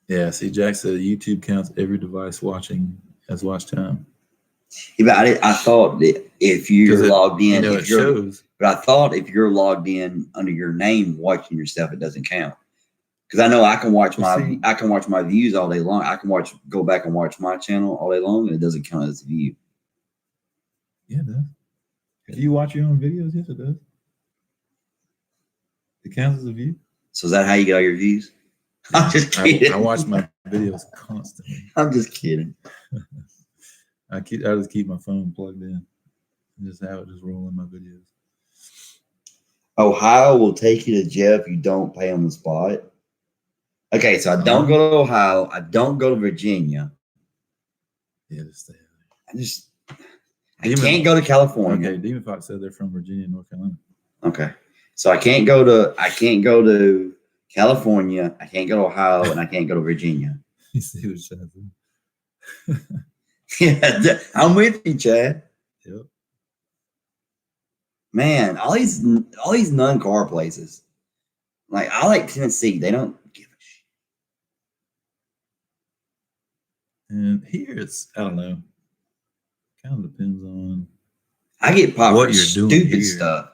[SPEAKER 1] Yeah, see, Jack said YouTube counts every device watching as watch time.
[SPEAKER 2] Yeah, but I thought that if you're logged in,
[SPEAKER 1] it shows.
[SPEAKER 2] But I thought if you're logged in under your name watching yourself, it doesn't count. Because I know I can watch my views all day long. I can go back and watch my channel all day long, and it doesn't count as a view.
[SPEAKER 1] Yeah, it does. If you watch your own videos, yes, it does. It counts as a view.
[SPEAKER 2] So is that how you get all your views? I'm just kidding.
[SPEAKER 1] I watch my videos constantly.
[SPEAKER 2] I'm just kidding.
[SPEAKER 1] I just keep my phone plugged in. And just have it just roll in my videos.
[SPEAKER 2] Ohio will take you to jail if you don't pay on the spot. Okay, so I don't go to Ohio. I don't go to Virginia.
[SPEAKER 1] Yeah, just stay there.
[SPEAKER 2] I can't go to California.
[SPEAKER 1] Okay, Demon Fox said they're from Virginia, North Carolina.
[SPEAKER 2] Okay. So I can't go to California. I can't go to Ohio, and I can't go to Virginia.
[SPEAKER 1] You see what Chad said?
[SPEAKER 2] Yeah, I'm with you, Chad.
[SPEAKER 1] Yep.
[SPEAKER 2] Man, all these non-car places. Like I like Tennessee. They don't give a shit.
[SPEAKER 1] And here it's, I don't know. Kind of depends on
[SPEAKER 2] I get popped
[SPEAKER 1] what
[SPEAKER 2] for
[SPEAKER 1] you're doing
[SPEAKER 2] stupid
[SPEAKER 1] here.
[SPEAKER 2] stuff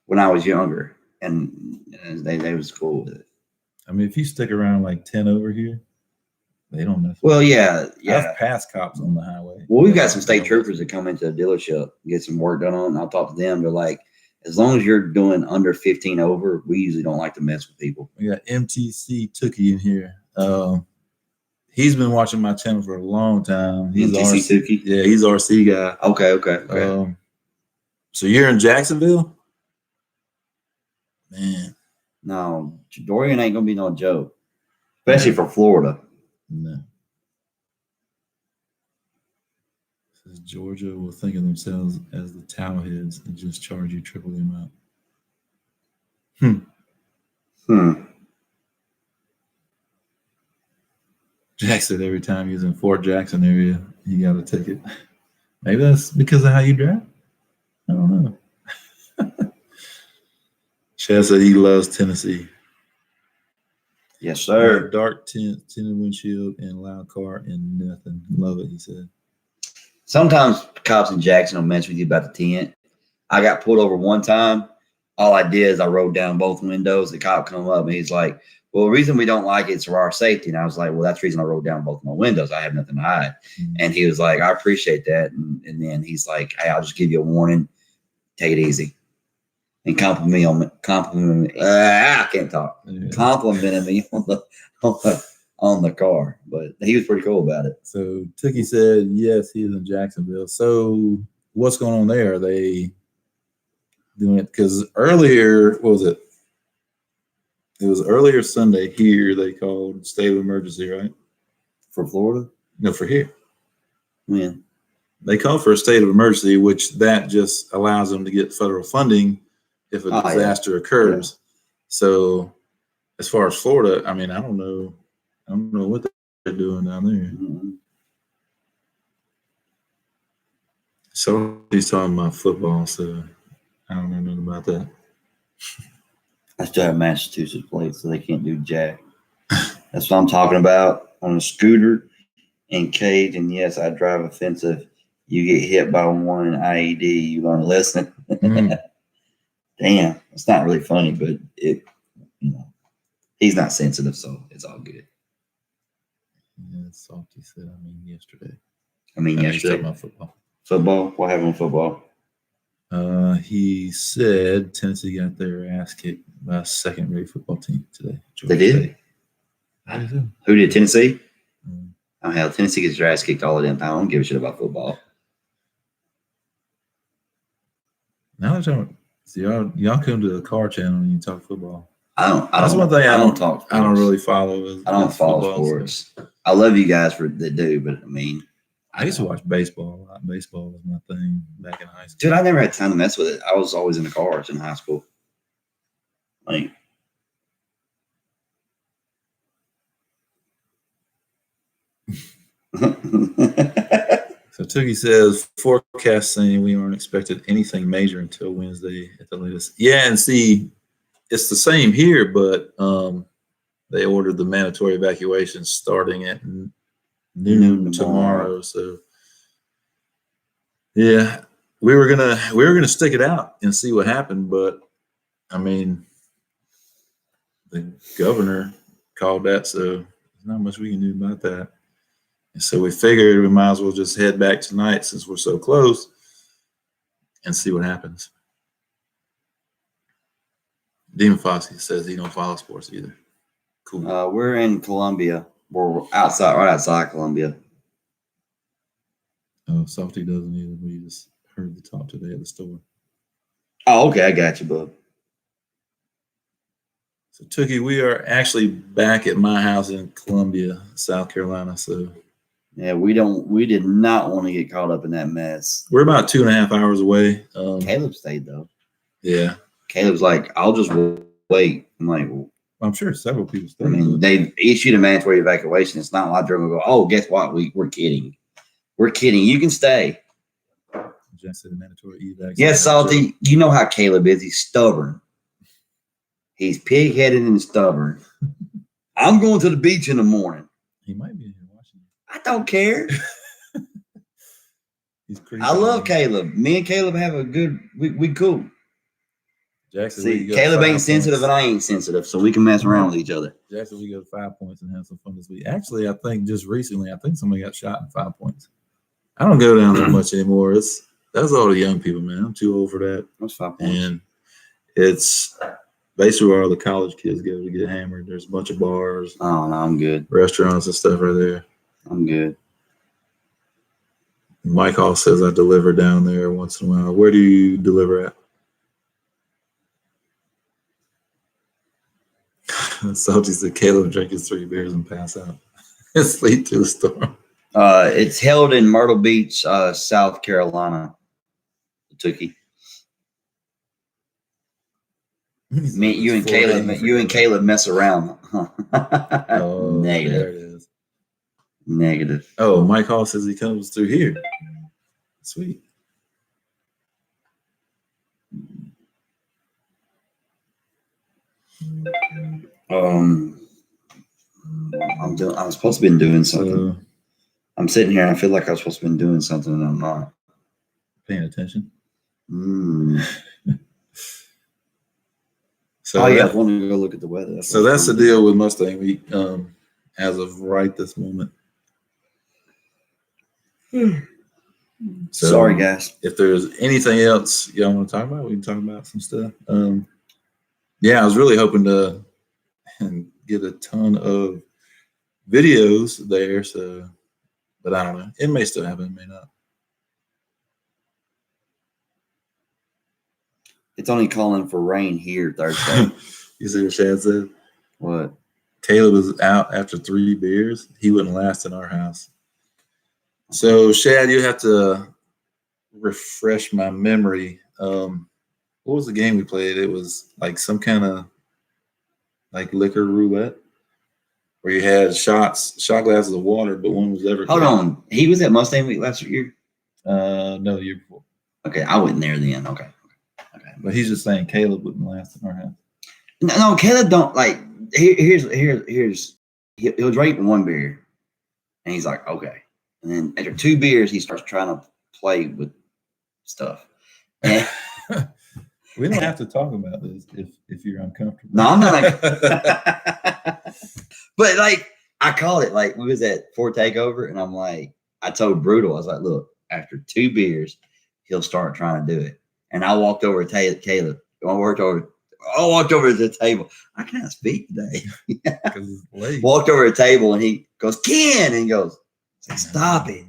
[SPEAKER 2] when I was younger, and they was cool with it.
[SPEAKER 1] I mean, if you stick around like 10 over here, they don't mess with
[SPEAKER 2] Well,
[SPEAKER 1] you.
[SPEAKER 2] yeah.
[SPEAKER 1] I've passed cops on the highway.
[SPEAKER 2] Well, we've got some state troopers that come into the dealership, get some work done on, and I'll talk to them. They're like, as long as you're doing under 15 over, we usually don't like to mess with people.
[SPEAKER 1] We got MTC Tookie in here. He's been watching my channel for a long time. He's
[SPEAKER 2] MTC
[SPEAKER 1] RC,
[SPEAKER 2] Tookie?
[SPEAKER 1] yeah, he's RC guy.
[SPEAKER 2] Okay.
[SPEAKER 1] So you're in Jacksonville? Man,
[SPEAKER 2] No, Dorian ain't gonna be no joke, especially for Florida.
[SPEAKER 1] no. Says Georgia will think of themselves as the towelheads and just charge you triple the amount. Jack said every time he's in Fort Jackson area, he got a ticket. Maybe that's because of how you drive. I don't know. Chad said he loves Tennessee.
[SPEAKER 2] Yes, sir.
[SPEAKER 1] Dark tinted windshield and loud car and nothing. Love it, he said.
[SPEAKER 2] Sometimes cops in Jackson will mess with you about the tint. I got pulled over one time. All I did is I rolled down both windows. The cop come up and he's like, well, the reason we don't like it is for our safety. And I was like, well, that's the reason I rolled down both my windows. I have nothing to hide.
[SPEAKER 1] Mm-hmm.
[SPEAKER 2] And he was like, I appreciate that. And then he's like, hey, I'll just give you a warning. Take it easy. And complimented me. I can't talk.
[SPEAKER 1] Yeah.
[SPEAKER 2] Complimented me on the car. But he was pretty cool about it.
[SPEAKER 1] So Tookie said, yes, he is in Jacksonville. So what's going on there? Are they doing it? Because earlier, what was it? It was earlier Sunday here. They called state of emergency, right?
[SPEAKER 2] For Florida?
[SPEAKER 1] No, for here.
[SPEAKER 2] When?
[SPEAKER 1] They called for a state of emergency, which that just allows them to get federal funding if a disaster occurs. Yeah. So as far as Florida, I mean, I don't know what they're doing down there.
[SPEAKER 2] Mm-hmm.
[SPEAKER 1] So he's talking about football, so I don't know nothing about that.
[SPEAKER 2] I still have Massachusetts plates, so they can't do jack. That's what I'm talking about. On a scooter and cage, and yes, I drive offensive. You get hit by one in IED, you learn a lesson. Damn, it's not really funny, but he's not sensitive, so it's all good.
[SPEAKER 1] Yeah, Salty said, yesterday.
[SPEAKER 2] Yesterday.
[SPEAKER 1] About football.
[SPEAKER 2] Football? What happened with football?
[SPEAKER 1] He said Tennessee got their ass kicked by a second-rate football team today.
[SPEAKER 2] They did? Who did, Tennessee? Oh, hell, Tennessee gets their ass kicked all the damn time. I don't give a shit about football.
[SPEAKER 1] Now that y'all come to the car channel and you talk football.
[SPEAKER 2] That's
[SPEAKER 1] one thing I don't talk.
[SPEAKER 2] I
[SPEAKER 1] don't really follow.
[SPEAKER 2] I don't follow sports. So. I love you guys that do, but
[SPEAKER 1] I used to watch baseball a lot. Baseball was my thing back in high school.
[SPEAKER 2] Dude, I never had time to mess with it. I was always in the cars in high school.
[SPEAKER 1] So Tookie says, forecast saying we aren't expected anything major until Wednesday at the latest. Yeah, and see, it's the same here, but they ordered the mandatory evacuation starting at noon tomorrow. So yeah, we were gonna stick it out and see what happened, but the governor called that, so there's not much we can do about that. And so we figured we might as well just head back tonight since we're so close and see what happens. Demon Foxy says he don't follow sports either. Cool.
[SPEAKER 2] We're in Columbia. We're outside, right outside Columbia.
[SPEAKER 1] Oh, Softy doesn't either. We just heard the talk today at the store.
[SPEAKER 2] Oh, okay. I got you, bub.
[SPEAKER 1] So, Tookie, we are actually back at my house in Columbia, South Carolina. So,
[SPEAKER 2] yeah, we did not want to get caught up in that mess.
[SPEAKER 1] We're about 2.5 hours away.
[SPEAKER 2] Caleb stayed though.
[SPEAKER 1] Yeah.
[SPEAKER 2] Caleb's like, I'll just wait. I'm like,
[SPEAKER 1] I'm sure several people
[SPEAKER 2] I
[SPEAKER 1] still
[SPEAKER 2] mean,
[SPEAKER 1] do it.
[SPEAKER 2] they issued a mandatory evacuation. It's not like they're going to go, oh, guess what? We're kidding. We're kidding. You can stay.
[SPEAKER 1] Just said mandatory evac.
[SPEAKER 2] Yes, Salty. You know how Caleb is. He's stubborn. He's pig-headed and stubborn. I'm going to the beach in the morning.
[SPEAKER 1] He might be in here watching.
[SPEAKER 2] I don't care.
[SPEAKER 1] He's crazy.
[SPEAKER 2] I love Caleb. Me and Caleb have a good. We cool.
[SPEAKER 1] Jackson,
[SPEAKER 2] See, Caleb ain't sensitive and I ain't sensitive, so we can mess around with each other.
[SPEAKER 1] Jackson, we go 5 points and have some fun this week. Actually, I think just recently, somebody got shot in 5 points. I don't go down there much anymore. That's all the young people, man. I'm too old for that.
[SPEAKER 2] That's 5 points.
[SPEAKER 1] And it's basically where all the college kids go to get hammered. There's a bunch of bars,
[SPEAKER 2] Oh no, I'm good.
[SPEAKER 1] restaurants, and stuff right there.
[SPEAKER 2] I'm good.
[SPEAKER 1] Mike Hall says I deliver down there once in a while. Where do you deliver at? Salty said Caleb drinking 3 beers and pass out. Sleep through the storm.
[SPEAKER 2] It's held in Myrtle Beach, South Carolina. Tookie. Me, you and Caleb mess around.
[SPEAKER 1] Oh,
[SPEAKER 2] Negative.
[SPEAKER 1] there it is.
[SPEAKER 2] Negative.
[SPEAKER 1] Oh, Mike Hall says he comes through here. Sweet.
[SPEAKER 2] I'm supposed to be doing something. I'm sitting here and I feel like I was supposed to be doing something and I'm not.
[SPEAKER 1] Paying attention. So
[SPEAKER 2] Oh yeah, I want to go look at the weather.
[SPEAKER 1] That's the deal with Mustang Week. As of right this moment. So,
[SPEAKER 2] sorry, guys.
[SPEAKER 1] If there's anything else y'all want to talk about, we can talk about some stuff. Yeah, I was really hoping to get a ton of videos there. So, but I don't know. It may still happen, it may not.
[SPEAKER 2] It's only calling for rain here Thursday.
[SPEAKER 1] You see what Shad said?
[SPEAKER 2] What?
[SPEAKER 1] Caleb was out after 3 beers. He wouldn't last in our house. So, Shad, you have to refresh my memory. What was the game we played? It was like some kind of like liquor roulette where you had shot glasses of water, but one was ever.
[SPEAKER 2] Hold on. He was at Mustang Week last year?
[SPEAKER 1] No, the year before.
[SPEAKER 2] Okay, I wasn't there then. Okay.
[SPEAKER 1] But he's just saying Caleb wouldn't last in our house.
[SPEAKER 2] No, Caleb don't like. Here's he'll drink 1 beer, and he's like, okay. And then after 2 beers, he starts trying to play with stuff. And,
[SPEAKER 1] We don't have to talk about this if you're uncomfortable.
[SPEAKER 2] no, I'm not like. But like, I called it. Like we was at Fort Takeover, and I'm like, I told Brutal, I was like, look, after 2 beers, he'll start trying to do it. And I walked over to Caleb. I walked over to the table. I can't speak today.
[SPEAKER 1] Because it's late.
[SPEAKER 2] Walked over to the table and he goes, Ken, and he goes, stop it.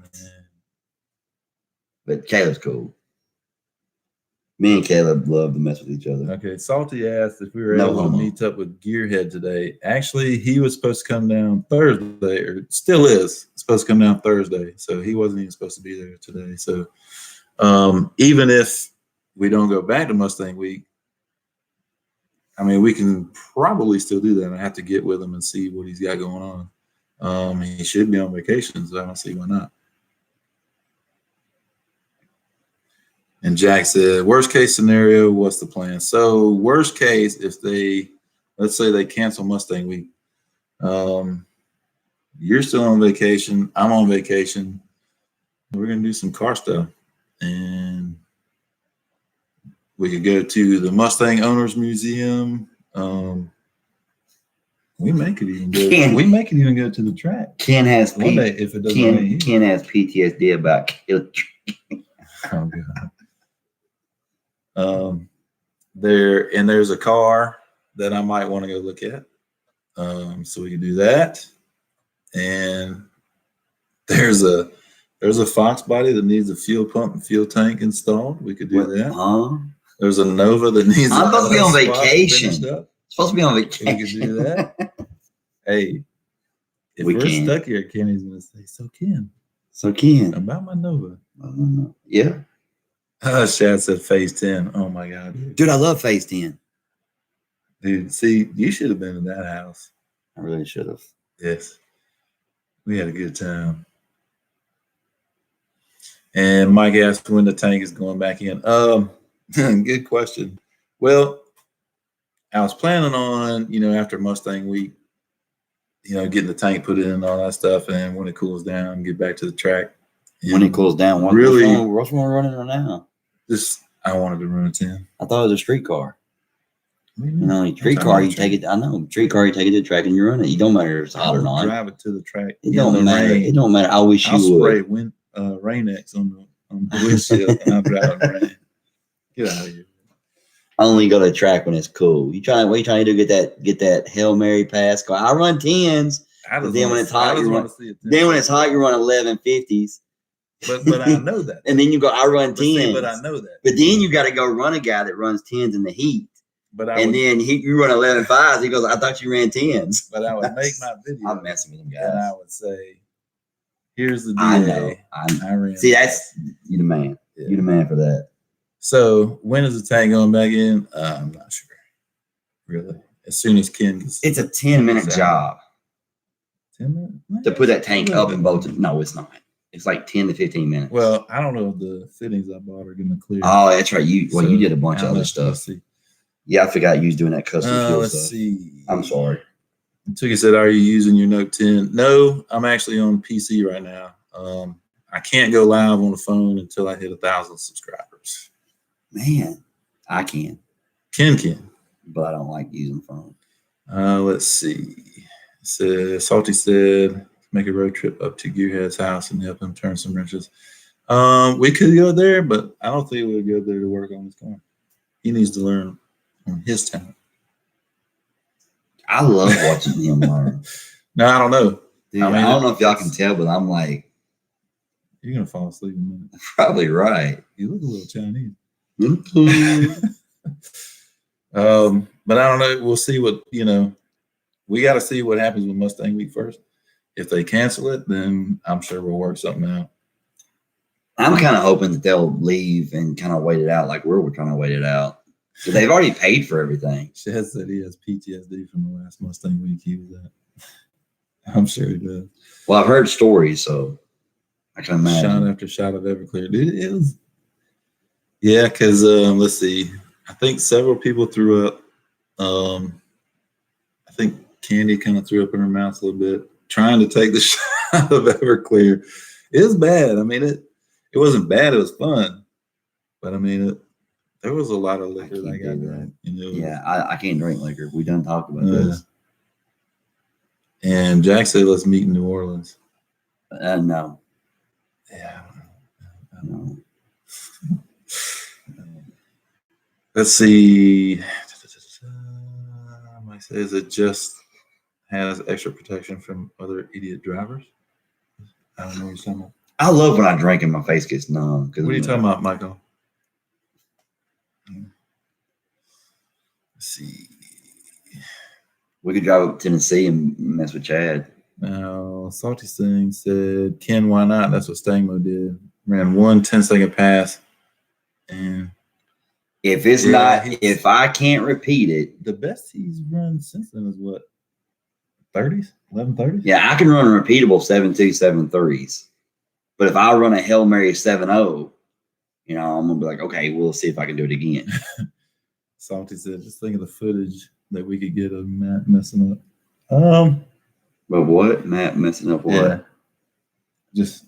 [SPEAKER 2] But Caleb's cool. Me and Caleb love to mess with each other.
[SPEAKER 1] Okay, Salty asked if we were
[SPEAKER 2] No
[SPEAKER 1] able to
[SPEAKER 2] homo.
[SPEAKER 1] meet up with Gearhead today. Actually, he was supposed to come down Thursday, or still is supposed to come down Thursday. So he wasn't even supposed to be there today. So even if we don't go back to Mustang Week, I mean, we can probably still do that. I have to get with him and see what he's got going on. He should be on vacation, so I don't see why not. And Jack said, worst case scenario, what's the plan? So worst case, if let's say they cancel Mustang Week, you're still on vacation, I'm on vacation, we're going to do some car stuff. And we could go to the Mustang Owners Museum. We may could even go to the track.
[SPEAKER 2] Ken has
[SPEAKER 1] One day if it doesn't rain here.
[SPEAKER 2] Ken has PTSD about killing.
[SPEAKER 1] Oh, God. There's a car that I might want to go look at. So we can do that. And there's a Fox body that needs a fuel pump and fuel tank installed. We could do that.
[SPEAKER 2] Huh?
[SPEAKER 1] There's a Nova that needs.
[SPEAKER 2] I'm supposed to be on
[SPEAKER 1] spot
[SPEAKER 2] vacation.
[SPEAKER 1] finished up.
[SPEAKER 2] Supposed to be on
[SPEAKER 1] We
[SPEAKER 2] vacation.
[SPEAKER 1] could do that. Hey, if
[SPEAKER 2] We
[SPEAKER 1] we're
[SPEAKER 2] can.
[SPEAKER 1] stuck here, Kenny's gonna say, "So Ken,
[SPEAKER 2] So Ken.
[SPEAKER 1] about my Nova."
[SPEAKER 2] Yeah.
[SPEAKER 1] Shad said Phase 10. Oh my God, dude.
[SPEAKER 2] Dude, I love Phase 10.
[SPEAKER 1] Dude, see, you should have been in that house.
[SPEAKER 2] I really should have.
[SPEAKER 1] Yes. We had a good time. And Mike asked when the tank is going back in. Good question. Well, I was planning on, after Mustang week, getting the tank put in and all that stuff, and when it cools down, get back to the track.
[SPEAKER 2] When it cools down, what's wrong running right now?
[SPEAKER 1] I wanted to run a 10.
[SPEAKER 2] I thought it was a street car.
[SPEAKER 1] Mm-hmm.
[SPEAKER 2] Street car, you take it. I know. Street car, you take it to the track and you run it. You don't matter if it's hot or not.
[SPEAKER 1] Drive it to the track.
[SPEAKER 2] It don't matter.
[SPEAKER 1] Rain.
[SPEAKER 2] It don't matter. I wish
[SPEAKER 1] I'll
[SPEAKER 2] you would.
[SPEAKER 1] spray Rain-X on the windshield and I'll drive in the rain. Get out of here.
[SPEAKER 2] I only go to the track when it's cool. What you trying to do? Get that Hail Mary pass car. I run 10s. Then when it's hot, you run 1150s.
[SPEAKER 1] But I know that.
[SPEAKER 2] And then you go, I run 10s.
[SPEAKER 1] But I know that.
[SPEAKER 2] But then you got to go run a guy that runs 10s in the heat.
[SPEAKER 1] Then
[SPEAKER 2] you run 11.5s. He goes, I thought you ran 10s.
[SPEAKER 1] But I would make my video.
[SPEAKER 2] I'm messing with them guys.
[SPEAKER 1] And I would say, here's the
[SPEAKER 2] I
[SPEAKER 1] DA.
[SPEAKER 2] know.
[SPEAKER 1] I ran.
[SPEAKER 2] See, that's you the man.
[SPEAKER 1] Yeah.
[SPEAKER 2] You the man for that.
[SPEAKER 1] So when is the tank going back in? I'm not sure. Really, as soon as Ken gets.
[SPEAKER 2] It's a 10-minute job
[SPEAKER 1] 10 minutes
[SPEAKER 2] to put that tank up and bolt it. No, it's not. It's like 10 to 15 minutes.
[SPEAKER 1] Well, I don't know if the fittings I bought are going to clear.
[SPEAKER 2] Oh, that's right. You did a bunch of other stuff.
[SPEAKER 1] See.
[SPEAKER 2] Yeah, I forgot you was doing that custom fuel
[SPEAKER 1] Let's
[SPEAKER 2] stuff.
[SPEAKER 1] see.
[SPEAKER 2] I'm sorry.
[SPEAKER 1] Tookie said, "Are you using your Note 10?" No, I'm actually on PC right now. I can't go live on the phone until I hit 1,000 subscribers.
[SPEAKER 2] Man, I can.
[SPEAKER 1] Ken can.
[SPEAKER 2] But I don't like using the phone.
[SPEAKER 1] Let's see. Salty said, make a road trip up to Gearhead's house and help him turn some wrenches. We could go there, but I don't think we'll go there to work on his car. He needs to learn on his talent.
[SPEAKER 2] I love watching him learn.
[SPEAKER 1] No, I don't know.
[SPEAKER 2] Dude, I don't know if y'all can tell, but I'm like,
[SPEAKER 1] you're going to fall asleep in a minute.
[SPEAKER 2] probably right.
[SPEAKER 1] You look a little Chinese.
[SPEAKER 2] Mm-hmm.
[SPEAKER 1] But I don't know. We'll see what, we got to see what happens with Mustang week first. If they cancel it, then I'm sure we'll work something out.
[SPEAKER 2] I'm kind of hoping that they'll leave and kind of wait it out like we're trying to wait it out. Because they've already paid for everything.
[SPEAKER 1] Shad said he has PTSD from the last Mustang week he was at. I'm sure he does.
[SPEAKER 2] Well, I've heard stories, so I can imagine.
[SPEAKER 1] Shot after shot of Everclear. Dude, it was. Yeah, because let's see. I think several people threw up. I think Candy kind of threw up in her mouth a little bit, trying to take the shot of Everclear. It was bad. I mean, it wasn't bad. It was fun. But I mean, there was a lot of liquor that got that.
[SPEAKER 2] Yeah, I can't drink liquor. We done talked about this.
[SPEAKER 1] And Jack said, let's meet in New Orleans.
[SPEAKER 2] No.
[SPEAKER 1] Yeah.
[SPEAKER 2] No.
[SPEAKER 1] Let's see. Mike says it just has extra protection from other idiot drivers. I don't know what you're talking about.
[SPEAKER 2] I love when I drink and my face gets numb.
[SPEAKER 1] What are you talking about, Michael? Let's see.
[SPEAKER 2] We could drive up to Tennessee and mess with Chad.
[SPEAKER 1] Now, Salty Sting said, Ken, why not? That's what Stangmo did. Ran 1 10-second pass. And
[SPEAKER 2] if it's if I can't repeat it.
[SPEAKER 1] The best he's run since then is what? 30s? 11:30s?
[SPEAKER 2] Yeah, I can run a repeatable 7.2, 7.3s. But if I run a Hail Mary 7.0, I'm going to be like, okay, we'll see if I can do it again.
[SPEAKER 1] Salty said, just think of the footage that we could get of Matt messing up.
[SPEAKER 2] But what? Matt messing up what?
[SPEAKER 1] Yeah. Just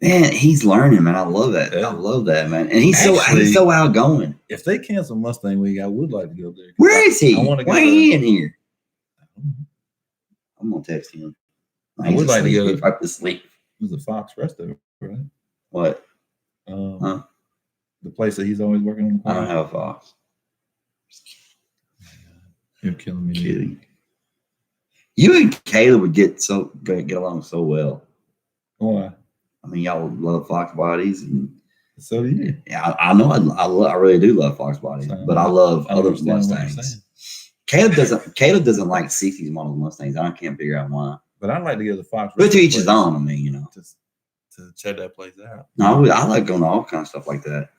[SPEAKER 2] man, he's learning, man. I love that.
[SPEAKER 1] Yeah.
[SPEAKER 2] I love that, man. And he's so outgoing.
[SPEAKER 1] If they cancel Mustang Week, I would like to go there.
[SPEAKER 2] Where is he?
[SPEAKER 1] I want to go.
[SPEAKER 2] Why ain't he in here? I'm gonna text him.
[SPEAKER 1] I would like to go.
[SPEAKER 2] Right to sleep.
[SPEAKER 1] It was a Fox Resto, right?
[SPEAKER 2] What?
[SPEAKER 1] The place that he's always working on.
[SPEAKER 2] I don't have a Fox.
[SPEAKER 1] You're killing me.
[SPEAKER 2] Kidding. You and Caleb would get along so well.
[SPEAKER 1] Why?
[SPEAKER 2] I mean, y'all love Fox bodies, and
[SPEAKER 1] so do you.
[SPEAKER 2] Yeah, I know. I really do love Fox bodies, but I love other Mustangs. Caleb doesn't like 60s model Mustangs. I can't figure out why.
[SPEAKER 1] But I'd like to go to the Fox.
[SPEAKER 2] But to each his own. I mean,
[SPEAKER 1] to check that place out.
[SPEAKER 2] No, I like going to all kinds of stuff like that.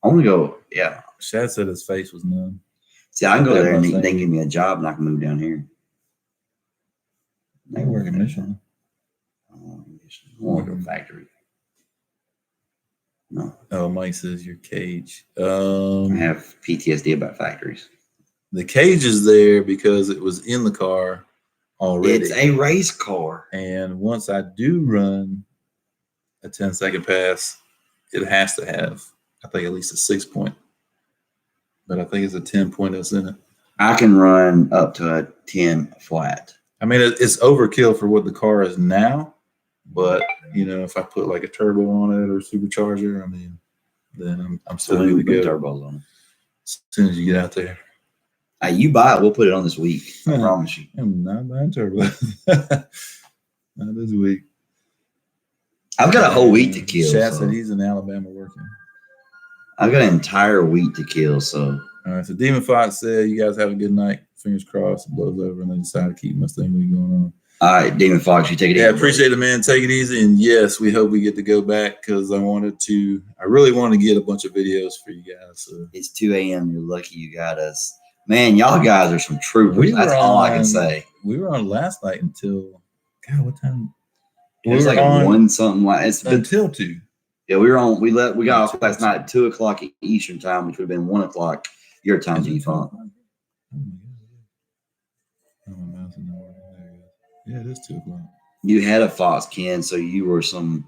[SPEAKER 2] I want to go. Yeah.
[SPEAKER 1] Shad said his face was numb.
[SPEAKER 2] See, I can go
[SPEAKER 1] That
[SPEAKER 2] there and
[SPEAKER 1] Mustang.
[SPEAKER 2] they give me a job and I can move down here.
[SPEAKER 1] They work in Michelin.
[SPEAKER 2] I want to go factory. No,
[SPEAKER 1] Oh, Mike says your cage.
[SPEAKER 2] I have PTSD about factories.
[SPEAKER 1] The cage is there because it was in the car already.
[SPEAKER 2] It's a race car.
[SPEAKER 1] And once I do run a 10-second pass, it has to have, I think, at least a 6-point. But I think it's a 10-point that's in it.
[SPEAKER 2] I can run up to a 10 flat.
[SPEAKER 1] I mean, it's overkill for what the car is now. But, you know, if I put like a turbo on it or supercharger, I mean, then I'm still
[SPEAKER 2] So we
[SPEAKER 1] good to
[SPEAKER 2] put
[SPEAKER 1] go
[SPEAKER 2] turbos on it.
[SPEAKER 1] as soon as you get out there.
[SPEAKER 2] Hey, you buy it, we'll put it on this week. I promise you.
[SPEAKER 1] I'm not buying turbo. Not this week.
[SPEAKER 2] I've got a whole week to kill.
[SPEAKER 1] Chat
[SPEAKER 2] So.
[SPEAKER 1] said he's in Alabama working.
[SPEAKER 2] I've got an entire week to kill. So
[SPEAKER 1] All right, so Demon Fox said, you guys have a good night. Fingers crossed, it blows over, and they decide to keep Mustang week going on.
[SPEAKER 2] all right, Demon Fox, you take it easy.
[SPEAKER 1] Yeah, appreciate it, man. Take it easy. And yes, we hope we get to go back because I really wanted to get a bunch of videos for you guys. So.
[SPEAKER 2] It's 2 a.m. You're lucky you got us. Man, y'all guys are some troopers.
[SPEAKER 1] We were
[SPEAKER 2] That's all I
[SPEAKER 1] on-
[SPEAKER 2] can say.
[SPEAKER 1] We were on last night until, God, what time?
[SPEAKER 2] It was
[SPEAKER 1] We
[SPEAKER 2] like
[SPEAKER 1] were on
[SPEAKER 2] one something like it's been,
[SPEAKER 1] until 2.
[SPEAKER 2] yeah, we were on we got off last night at 2 o'clock Eastern time, which would have been 1 o'clock your time,
[SPEAKER 1] Is it
[SPEAKER 2] G
[SPEAKER 1] 2
[SPEAKER 2] Funk.
[SPEAKER 1] o'clock? Oh, my God. Oh, my mouse is not working. There it is. Yeah, it is 2 o'clock.
[SPEAKER 2] You had a Fox, Ken, so you were some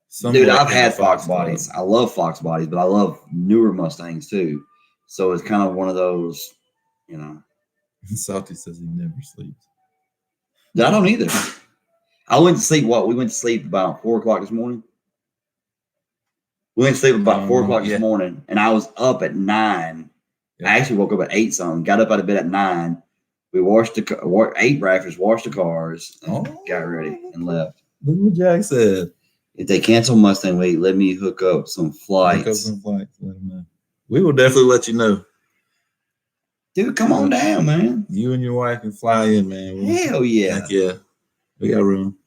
[SPEAKER 1] Somewhere
[SPEAKER 2] dude. I've
[SPEAKER 1] in
[SPEAKER 2] had
[SPEAKER 1] the
[SPEAKER 2] Fox
[SPEAKER 1] Club.
[SPEAKER 2] bodies. I love Fox bodies, but I love newer Mustangs too. So it's kind of one of those, you know.
[SPEAKER 1] Salty says he never sleeps.
[SPEAKER 2] I don't either. I went to sleep. We went to sleep about 4 o'clock this morning. We went to sleep about 4 o'clock
[SPEAKER 1] yeah.
[SPEAKER 2] this morning, and I was up at 9.
[SPEAKER 1] Yeah.
[SPEAKER 2] I actually woke up at 8 something. Got up out of bed at 9. We ate breakfast, washed the cars, and got ready and left.
[SPEAKER 1] Look what Jack said.
[SPEAKER 2] If they cancel Mustang week, let me hook up some flights.
[SPEAKER 1] Hook up some flights. Let them know. We will definitely let you know.
[SPEAKER 2] Dude, come on down, man.
[SPEAKER 1] You and your wife can fly in, man.
[SPEAKER 2] Hell yeah.
[SPEAKER 1] Heck yeah. We got room.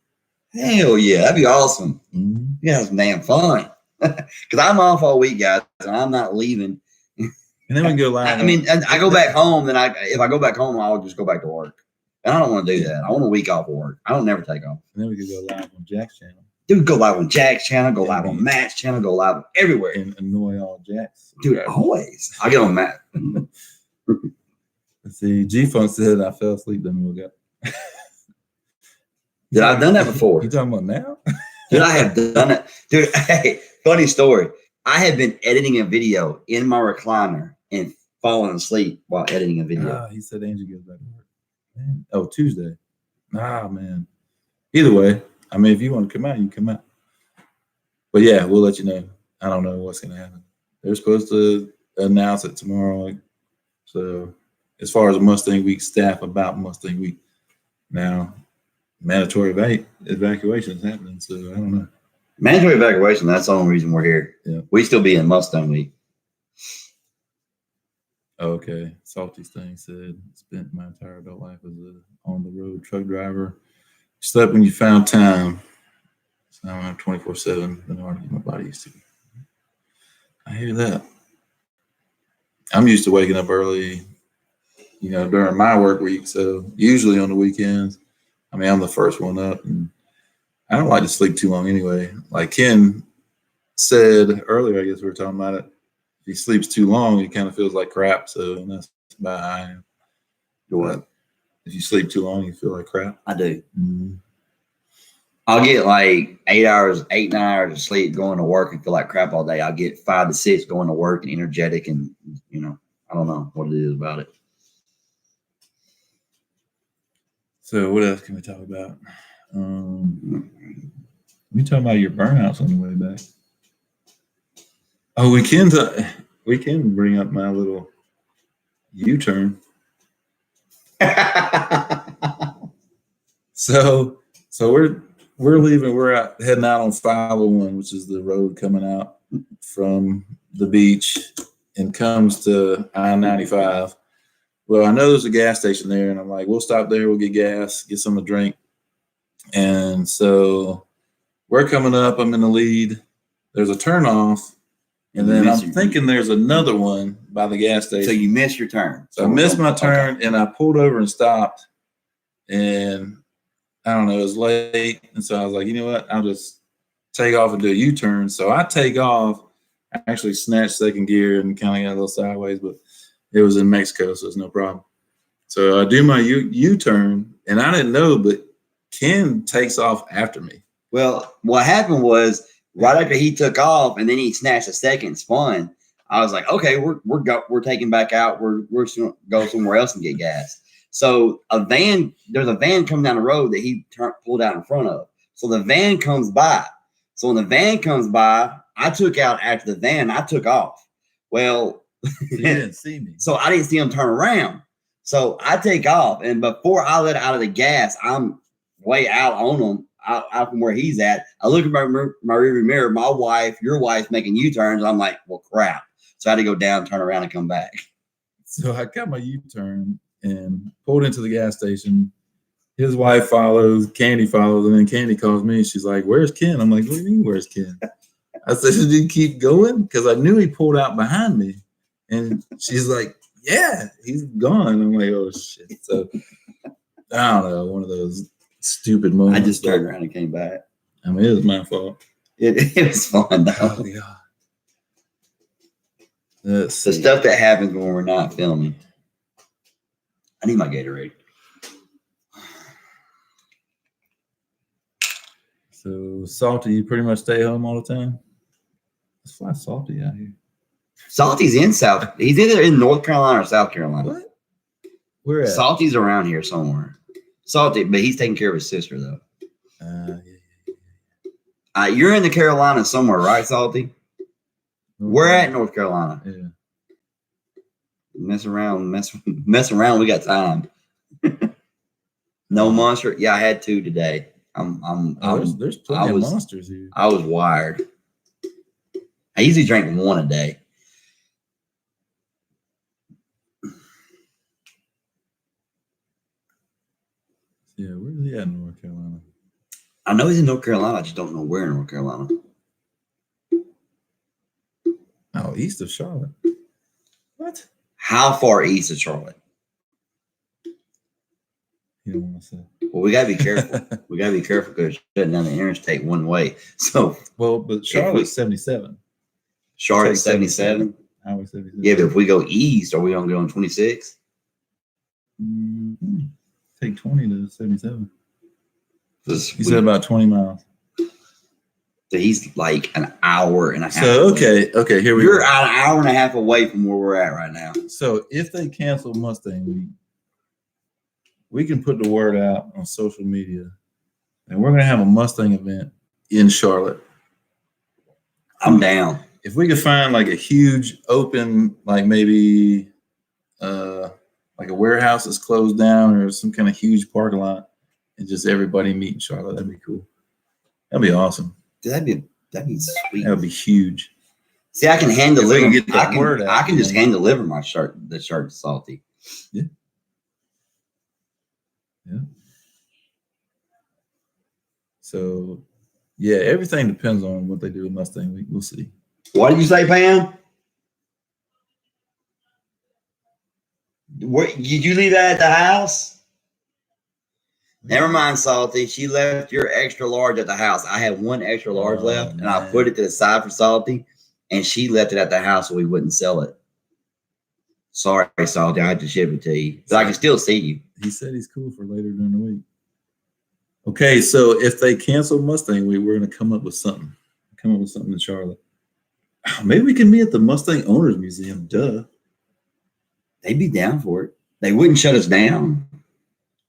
[SPEAKER 2] Hell yeah. That'd be awesome.
[SPEAKER 1] Mm-hmm.
[SPEAKER 2] You have some damn fun. Because I'm off all week, guys, and I'm not leaving.
[SPEAKER 1] And then we can go live.
[SPEAKER 2] I mean, I go back home, then if I go back home, I'll just go back to work. And I don't want to do that. I want a week off of work. I don't never take off.
[SPEAKER 1] And then we could go live on Jack's channel.
[SPEAKER 2] Dude, go live on Jack's channel, go
[SPEAKER 1] Yeah,
[SPEAKER 2] live on
[SPEAKER 1] man.
[SPEAKER 2] Matt's channel, go live everywhere.
[SPEAKER 1] And annoy all Jacks.
[SPEAKER 2] Dude, always. I get on Matt.
[SPEAKER 1] Let's see. G-Funk said I fell asleep, then woke up.
[SPEAKER 2] Dude, I've done that before.
[SPEAKER 1] You talking about now?
[SPEAKER 2] Dude, I have done it. Dude, hey, funny story. I have been editing a video in my recliner and falling asleep while editing a video.
[SPEAKER 1] He said Angie goes back to work. Man. Oh, Tuesday. Nah, man. Either way, I mean, if you want to come out, you come out. But yeah, we'll let you know. I don't know what's going to happen. They're supposed to announce it tomorrow. So as far as Mustang Week staff about Mustang Week, now mandatory evacuation is happening. So I don't know.
[SPEAKER 2] Mandatory evacuation, that's the only reason we're here.
[SPEAKER 1] Yeah.
[SPEAKER 2] We still be in Mustang Week.
[SPEAKER 1] Okay. Salty Sting said, spent my entire adult life as a on-the-road truck driver. Slept when you found time. So now I'm 24/7 than harder than my body used to be. I hear that. I'm used to waking up early, during my work week. So usually on the weekends, I mean, I'm the first one up, and I don't like to sleep too long anyway. Like Ken said earlier, I guess we were talking about it. If he sleeps too long, he kind of feels like crap. So that's about how I am.
[SPEAKER 2] What?
[SPEAKER 1] If you sleep too long, you feel like crap.
[SPEAKER 2] I do.
[SPEAKER 1] Mm-hmm.
[SPEAKER 2] I'll get like 8, 9 hours of sleep going to work and feel like crap all day. I'll get 5 to 6 going to work and energetic, and I don't know what it is about it.
[SPEAKER 1] So what else can we talk about? We talking about your burnouts on the way back. Oh, we can bring up my little U-turn. So we're leaving. We're heading out on 501, which is the road coming out from the beach and comes to I-95. Well, I know there's a gas station there, and I'm like, we'll stop there. We'll get gas, get something to drink. And so we're coming up. I'm in the lead. There's a turnoff, And then I'm thinking there's another one by the gas station.
[SPEAKER 2] So you missed your turn.
[SPEAKER 1] So I missed my turn and I pulled over and stopped. And I don't know, it was late. And so I was like, you know what? I'll just take off and do a U-turn. So I take off. I actually snatched second gear and kind of got a little sideways, but it was in Mexico, so it's no problem. So I do my U-turn, and I didn't know, but Ken takes off after me.
[SPEAKER 2] Well, what happened was right after he took off, and then he snatched a second spun. I was like, okay, we're taking back out. We're gonna go somewhere else and get gas. So there's a van coming down the road that he pulled out in front of. So the van comes by. So when the van comes by, I took out after the van. I took off. Well,
[SPEAKER 1] You didn't see me.
[SPEAKER 2] so I didn't see him turn around. So I take off, and before I let out of the gas, I'm way out on him, out from where he's at. I look at my rearview mirror. My wife, your wife's making U-turns. I'm like, well, crap. So I had to go down, turn around, and come back.
[SPEAKER 1] So I got my U-turn and pulled into the gas station. His wife follows, Candy follows, and then Candy calls me. She's like, where's Ken? I'm like, what do you mean, where's Ken? I said, did he keep going? Because I knew he pulled out behind me. And she's like, yeah, he's gone. I'm like, oh, shit. So I don't know, one of those stupid moments.
[SPEAKER 2] I just turned around and came back.
[SPEAKER 1] I mean, it was my fault.
[SPEAKER 2] It was fun, though.
[SPEAKER 1] Oh, God. Let's
[SPEAKER 2] The
[SPEAKER 1] see.
[SPEAKER 2] stuff that happens when we're not filming. I need my Gatorade.
[SPEAKER 1] So, Salty, you pretty much stay home all the time? Let's fly Salty out here.
[SPEAKER 2] Salty's in South. He's either in North Carolina or South Carolina.
[SPEAKER 1] What? Where at?
[SPEAKER 2] Salty's around here somewhere. Salty, but he's taking care of his sister, though.
[SPEAKER 1] Yeah.
[SPEAKER 2] You're in the Carolinas somewhere, right, Salty? We're at North Carolina.
[SPEAKER 1] Yeah.
[SPEAKER 2] Mess around. We got time. No monster. Yeah, I had two today.
[SPEAKER 1] There's plenty of monsters here.
[SPEAKER 2] I was wired. I usually drink one a day.
[SPEAKER 1] Yeah, where's he at in North Carolina?
[SPEAKER 2] I know he's in North Carolina. I just don't know where in North Carolina.
[SPEAKER 1] Oh, east of Charlotte. What?
[SPEAKER 2] How far east of Charlotte?
[SPEAKER 1] You don't want to say.
[SPEAKER 2] Well, we gotta be careful. We gotta be careful because shutting down the interstate one way. So,
[SPEAKER 1] Well, but Charlotte's 77.
[SPEAKER 2] Charlotte's
[SPEAKER 1] Take
[SPEAKER 2] 77.
[SPEAKER 1] Highway 77.
[SPEAKER 2] Yeah, but if we go east, are we gonna go on 26?
[SPEAKER 1] Mhm. Take 20 to 77. You
[SPEAKER 2] So
[SPEAKER 1] said about 20 miles.
[SPEAKER 2] he's like an hour and a half.
[SPEAKER 1] So,
[SPEAKER 2] away.
[SPEAKER 1] okay, here we
[SPEAKER 2] You're
[SPEAKER 1] go.
[SPEAKER 2] an hour and a half away from where we're at right now.
[SPEAKER 1] So, if they cancel Mustang Week, we can put the word out on social media, and we're going to have a Mustang event in Charlotte.
[SPEAKER 2] I'm down.
[SPEAKER 1] If we could find like a huge open, like maybe like a warehouse that's closed down or some kind of huge parking lot, and just everybody meet in Charlotte, that'd be cool. That'd be awesome.
[SPEAKER 2] Dude, that'd be sweet.
[SPEAKER 1] That would be huge.
[SPEAKER 2] See, I can hand
[SPEAKER 1] If we
[SPEAKER 2] deliver.
[SPEAKER 1] can get that
[SPEAKER 2] I can,
[SPEAKER 1] word out,
[SPEAKER 2] I can just
[SPEAKER 1] man.
[SPEAKER 2] hand deliver my shirt. The shirt to Salty.
[SPEAKER 1] Yeah. So, yeah, everything depends on what they do with Mustang Week. We'll see.
[SPEAKER 2] What did you say, Pam? What, did you leave that at the house? Never mind, Salty. She left your extra large at the house. I had one extra large
[SPEAKER 1] Oh,
[SPEAKER 2] left, and I
[SPEAKER 1] man.
[SPEAKER 2] put it to the side for Salty, and she left it at the house so we wouldn't sell it. Sorry, Salty. I had to ship it to you, but I can still see you.
[SPEAKER 1] He said he's cool for later during the week. Okay, so if they cancel Mustang Week, we're going to come up with something. Come up with something in Charlotte. Maybe we can meet at the Mustang Owners Museum. Duh.
[SPEAKER 2] They'd be down for it. They wouldn't shut us down.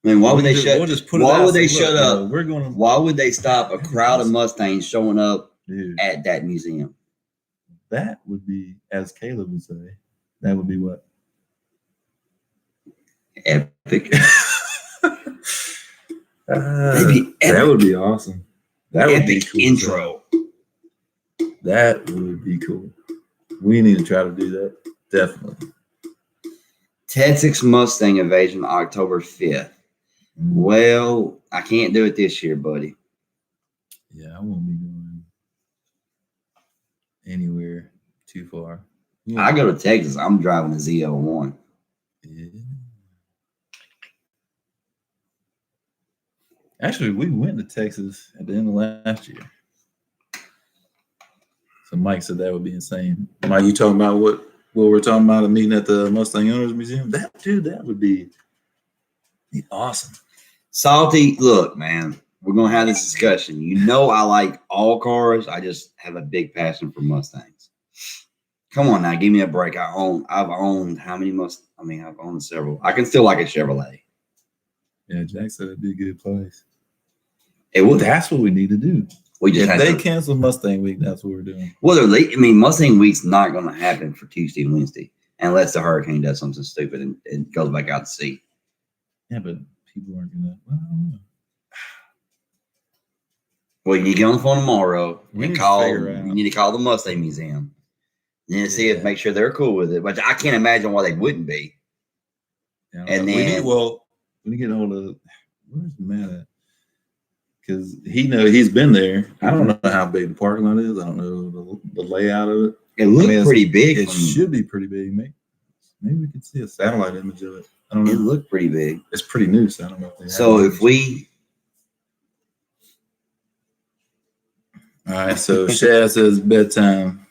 [SPEAKER 2] I mean, why would they shut?
[SPEAKER 1] We'll just put it
[SPEAKER 2] why
[SPEAKER 1] out.
[SPEAKER 2] would they
[SPEAKER 1] Say,
[SPEAKER 2] shut
[SPEAKER 1] look,
[SPEAKER 2] up?
[SPEAKER 1] you know, we're going to.
[SPEAKER 2] Why would they stop a crowd of Mustangs showing up
[SPEAKER 1] Dude,
[SPEAKER 2] at that museum?
[SPEAKER 1] that would be, as Caleb would say, that would be what?
[SPEAKER 2] Epic.
[SPEAKER 1] That
[SPEAKER 2] epic.
[SPEAKER 1] would be awesome. That would be
[SPEAKER 2] Epic
[SPEAKER 1] cool.
[SPEAKER 2] intro.
[SPEAKER 1] That would be cool. We need to try to do that. Definitely.
[SPEAKER 2] Texas Mustang invasion October 5th. Well, I can't do it this year, buddy.
[SPEAKER 1] Yeah, I won't be going anywhere. too far.
[SPEAKER 2] I go to Texas. I'm driving a ZL1.
[SPEAKER 1] Yeah. Actually, we went to Texas at the end of last year. So Mike said that would be insane. Mike, you talking about what we're talking about, a meeting at the Mustang Owners Museum? That would be awesome.
[SPEAKER 2] Salty, look, man, we're gonna have this discussion. You know, I like all cars. I just have a big passion for Mustangs. Come on now, give me a break. I've owned how many I've owned several. I can still like a Chevrolet.
[SPEAKER 1] Yeah, Jack said it'd be a good place.
[SPEAKER 2] It would.
[SPEAKER 1] That's what we need to do.
[SPEAKER 2] We just
[SPEAKER 1] If
[SPEAKER 2] have
[SPEAKER 1] they
[SPEAKER 2] to,
[SPEAKER 1] cancel Mustang Week, that's what we're doing.
[SPEAKER 2] well, they're late. I mean, Mustang Week's not going to happen for Tuesday and Wednesday unless the hurricane does something stupid and goes back out to sea.
[SPEAKER 1] Yeah, but people aren't gonna. Well, I don't know.
[SPEAKER 2] Well, you get on the phone tomorrow
[SPEAKER 1] We
[SPEAKER 2] and
[SPEAKER 1] need to
[SPEAKER 2] call.
[SPEAKER 1] figure out.
[SPEAKER 2] You need to call the Mustang Museum. You need to see
[SPEAKER 1] Yeah.
[SPEAKER 2] make sure they're cool with it. But I can't imagine why they wouldn't be.
[SPEAKER 1] Yeah,
[SPEAKER 2] And
[SPEAKER 1] we
[SPEAKER 2] then-
[SPEAKER 1] need to get a hold of where's Matt at? Because he's been there. I don't know how big the parking lot is. I don't know the layout of it.
[SPEAKER 2] It looked
[SPEAKER 1] it's-
[SPEAKER 2] pretty big.
[SPEAKER 1] It should be pretty big. Maybe we can see a satellite image of it. I don't
[SPEAKER 2] It
[SPEAKER 1] know.
[SPEAKER 2] looked pretty big.
[SPEAKER 1] It's pretty new, so I don't know if they have
[SPEAKER 2] So
[SPEAKER 1] it.
[SPEAKER 2] if we,
[SPEAKER 1] All right, so Shaz says bedtime.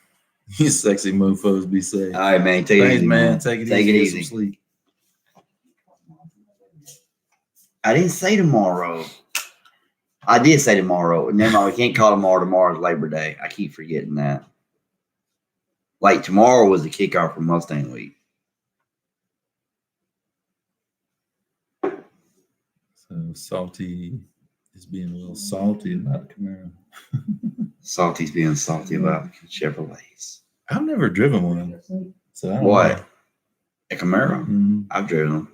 [SPEAKER 1] You sexy mofos, be safe.
[SPEAKER 2] all right, man, take it
[SPEAKER 1] Thanks,
[SPEAKER 2] easy,
[SPEAKER 1] man.
[SPEAKER 2] man.
[SPEAKER 1] Take it
[SPEAKER 2] Take
[SPEAKER 1] easy.
[SPEAKER 2] it
[SPEAKER 1] Get
[SPEAKER 2] easy.
[SPEAKER 1] some sleep.
[SPEAKER 2] I didn't say tomorrow. I did say tomorrow. Never mind. We can't call tomorrow. Tomorrow's Labor Day. I keep forgetting that. Like tomorrow was the kickoff for Mustang Week.
[SPEAKER 1] So Salty is being a little salty about the Camaro.
[SPEAKER 2] Salty's being salty about Chevrolets.
[SPEAKER 1] I've never driven one. So I don't
[SPEAKER 2] What?
[SPEAKER 1] know.
[SPEAKER 2] A Camaro?
[SPEAKER 1] Mhm.
[SPEAKER 2] I've driven them.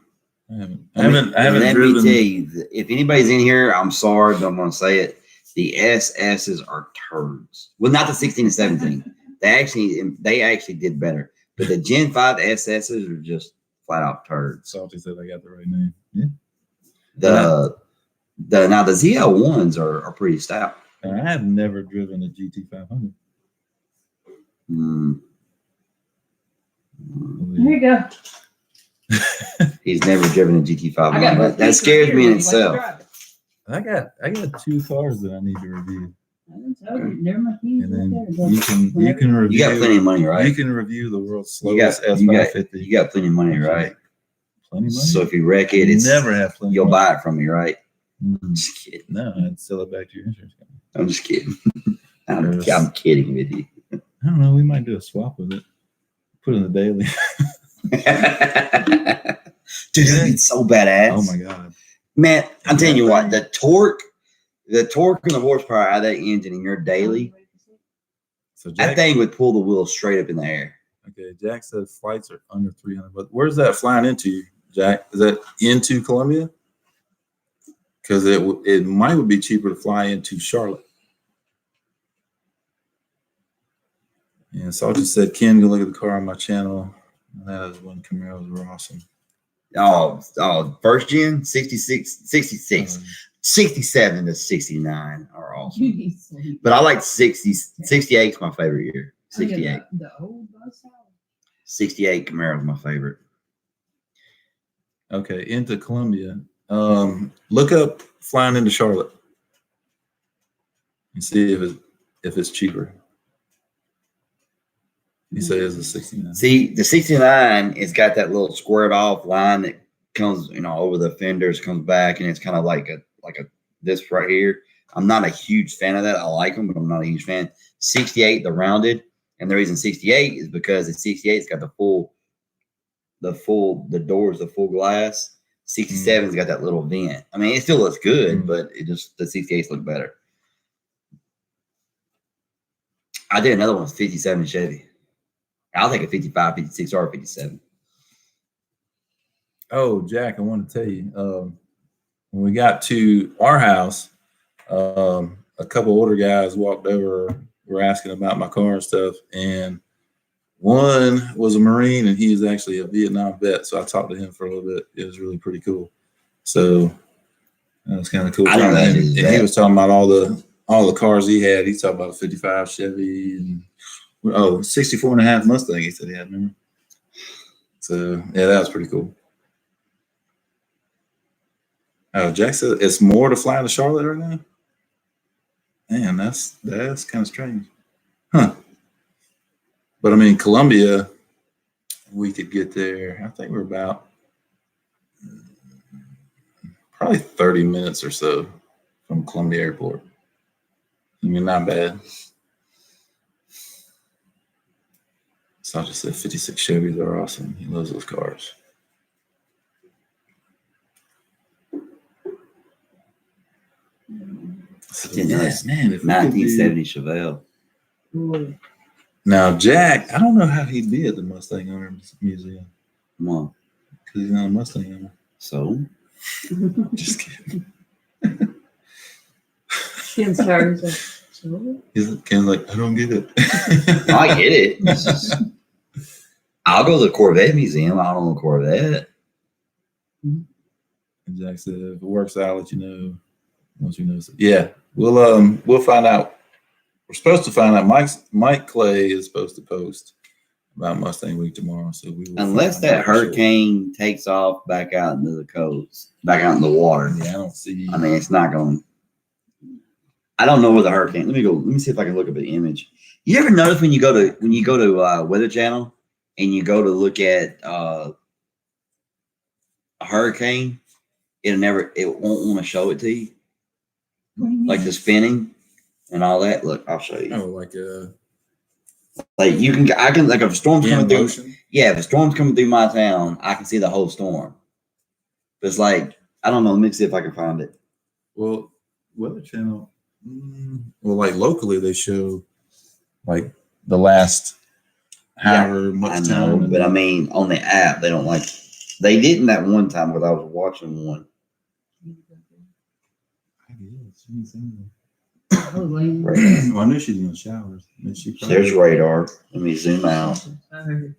[SPEAKER 1] I haven't.
[SPEAKER 2] I
[SPEAKER 1] I haven't
[SPEAKER 2] let
[SPEAKER 1] driven.
[SPEAKER 2] me tell you, if anybody's in here, I'm sorry, but I'm going to say it. The SS's are turds. Well, not the 16 and 17. They actually did better. But the Gen 5 SS's are just flat out turds.
[SPEAKER 1] Salty said I got the right name. Yeah.
[SPEAKER 2] Now the ZL1s are pretty stout.
[SPEAKER 1] And I have never driven a GT500.
[SPEAKER 2] Mm.
[SPEAKER 5] Here you go.
[SPEAKER 2] He's never driven a
[SPEAKER 5] I got
[SPEAKER 2] GT500.
[SPEAKER 5] both
[SPEAKER 2] That
[SPEAKER 5] pieces
[SPEAKER 2] scares
[SPEAKER 5] here,
[SPEAKER 2] me in
[SPEAKER 5] ready to
[SPEAKER 2] itself.
[SPEAKER 5] drive it.
[SPEAKER 1] I got two cars that I need to review,
[SPEAKER 5] They're my keys
[SPEAKER 1] and then
[SPEAKER 5] right there.
[SPEAKER 1] you can review.
[SPEAKER 2] You got plenty of money,
[SPEAKER 1] You
[SPEAKER 2] right?
[SPEAKER 1] can review the world's
[SPEAKER 2] You got-
[SPEAKER 1] slowest
[SPEAKER 2] you got-
[SPEAKER 1] S550.
[SPEAKER 2] You got plenty of money, right?
[SPEAKER 1] Plenty of money.
[SPEAKER 2] So if you wreck it, it's
[SPEAKER 1] never have plenty.
[SPEAKER 2] you'll
[SPEAKER 1] of money.
[SPEAKER 2] buy it from me, right?
[SPEAKER 1] Mm.
[SPEAKER 2] Just kidding.
[SPEAKER 1] No, I'd sell it back to your insurance company.
[SPEAKER 2] I'm just kidding. I'm kidding with you.
[SPEAKER 1] I don't know. We might do a swap with it. Put it in the daily.
[SPEAKER 2] Dude, that'd be so badass.
[SPEAKER 1] Oh my god.
[SPEAKER 2] Man, I'm telling you what, the torque and the horsepower out of that engine in your daily,
[SPEAKER 1] So
[SPEAKER 2] that
[SPEAKER 1] Jack,
[SPEAKER 2] thing would pull the wheel straight up in the air.
[SPEAKER 1] okay, Jack said flights are under 300. But where's that flying into, Jack? Is that into Columbia? Because it might be cheaper to fly into Charlotte. And so I just said, Ken, go look at the car on my channel. That is when Camaros were awesome.
[SPEAKER 2] Oh, first gen, 66, 66,
[SPEAKER 1] Um,
[SPEAKER 2] 67 to 69 are awesome.
[SPEAKER 5] You need sleep.
[SPEAKER 2] But I like 60, 68 is my favorite year. 68.
[SPEAKER 5] The old bus house.
[SPEAKER 2] 68 Camaro is my favorite.
[SPEAKER 1] okay, into Columbia. Look up flying into Charlotte and see if it's cheaper. He says it's 69.
[SPEAKER 2] See, the 69 it's got that little squared off line that comes, over the fenders, comes back, and it's kind of like a this right here. I'm not a huge fan of that. I like them, but I'm not a huge fan. 68, the rounded, and the reason 68 is because the 68's got the doors, the full glass. 67's got that little vent. I mean, it still looks good, but the 68s look better. I did another one with 57 Chevy. I'll take a 55, 56, or 57.
[SPEAKER 1] Oh, Jack, I want to tell you, when we got to our house, a couple older guys walked over, were asking about my car and stuff, and one was a Marine, and he was actually a Vietnam vet, so I talked to him for a little bit. It was really pretty cool. So that was kind of cool.
[SPEAKER 2] I know that
[SPEAKER 1] and
[SPEAKER 2] is
[SPEAKER 1] he
[SPEAKER 2] that.
[SPEAKER 1] was talking about all the cars he had. He talked about a 55 Chevy, and Oh, 64 and a half Mustang, he said he had, remember? So, yeah, that was pretty cool. Oh, Jack said it's more to fly to Charlotte right now? Man, that's kind of strange. Huh. But, I mean, Columbia, we could get there. I think we're about probably 30 minutes or so from Columbia Airport. I mean, not bad. So I just said 56 Chevys are awesome. He loves those cars. So,
[SPEAKER 2] Yeah,
[SPEAKER 1] yeah, man, if we could do-
[SPEAKER 2] 1970 Chevelle.
[SPEAKER 5] Boy,
[SPEAKER 1] Now, Jack, I don't know how he'd be at the Mustang Owners Museum
[SPEAKER 2] Come on.
[SPEAKER 1] because he's not a Mustang owner.
[SPEAKER 2] So
[SPEAKER 1] Just kidding.
[SPEAKER 5] Ken's tires are so.
[SPEAKER 1] He's kind of like, I don't get it.
[SPEAKER 2] I get it. It's just- I'll go to the Corvette Museum. I don't own a Corvette.
[SPEAKER 1] And Jack said, if it works out, I'll let you know. Once you know. Yeah, we'll find out. We're supposed to find out. Mike Clay is supposed to post about Mustang Week tomorrow. So we will
[SPEAKER 2] Unless
[SPEAKER 1] find
[SPEAKER 2] that
[SPEAKER 1] out for sure.
[SPEAKER 2] hurricane takes off back out into the coast, back out in the water.
[SPEAKER 1] Yeah, I don't see.
[SPEAKER 2] I mean, it's not going. I don't know where the hurricane. Let me see if I can look up an image. You ever notice when you go to Weather Channel and you go to look at a hurricane, it won't want to show it to you, like the spinning and all that. Look, I'll show you.
[SPEAKER 1] Oh,
[SPEAKER 2] Like I can like if a storm's
[SPEAKER 1] in
[SPEAKER 2] coming through.
[SPEAKER 1] motion.
[SPEAKER 2] Yeah, if a storm's coming through my town, I can see the whole storm. But it's like I don't know. Let me see if I can find it.
[SPEAKER 1] Well, Weather Channel. Well, like locally, they show like the last however
[SPEAKER 2] I
[SPEAKER 1] much
[SPEAKER 2] know,
[SPEAKER 1] time.
[SPEAKER 2] but I mean, on the app, they don't like. They didn't that one time because I was watching one.
[SPEAKER 5] Oh, Lane.
[SPEAKER 2] Right.
[SPEAKER 1] Well, I knew she's in the showers. I mean, she probably-
[SPEAKER 2] There's radar. Let me zoom out.
[SPEAKER 5] I heard.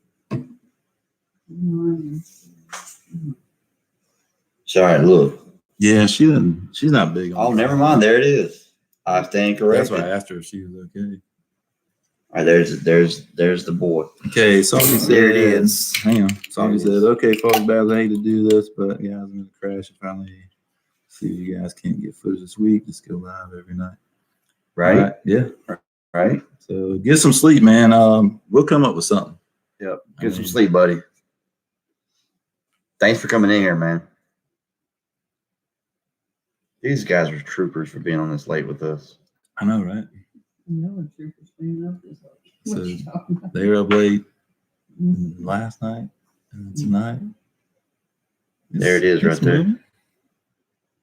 [SPEAKER 2] Sorry, look.
[SPEAKER 1] Yeah, she didn't. She's not big. On
[SPEAKER 2] Oh, never mind. There it is. I stand
[SPEAKER 1] That's
[SPEAKER 2] corrected.
[SPEAKER 1] why I
[SPEAKER 2] All
[SPEAKER 1] asked her if she was okay.
[SPEAKER 2] right, there's the boy.
[SPEAKER 1] Okay, Salty said.
[SPEAKER 2] There it is.
[SPEAKER 1] Hang on. Salty
[SPEAKER 2] There it
[SPEAKER 1] said,
[SPEAKER 2] is.
[SPEAKER 1] okay, folks, bad. I hate to do this, but guys, I'm going to crash and finally see if you guys can't get footage this week. Just go live every night.
[SPEAKER 2] Right?
[SPEAKER 1] All yeah.
[SPEAKER 2] Right?
[SPEAKER 1] So get some sleep, man. We'll come up with something.
[SPEAKER 2] Yep. Get some sleep, buddy. Thanks for coming in here, man. These guys are troopers for being on this late with us.
[SPEAKER 1] I know, right?
[SPEAKER 5] No, a trooper's bringing up this. What
[SPEAKER 1] So
[SPEAKER 5] you talking about?
[SPEAKER 1] they were up late
[SPEAKER 5] Mhm.
[SPEAKER 1] last night and tonight.
[SPEAKER 2] There it is right there.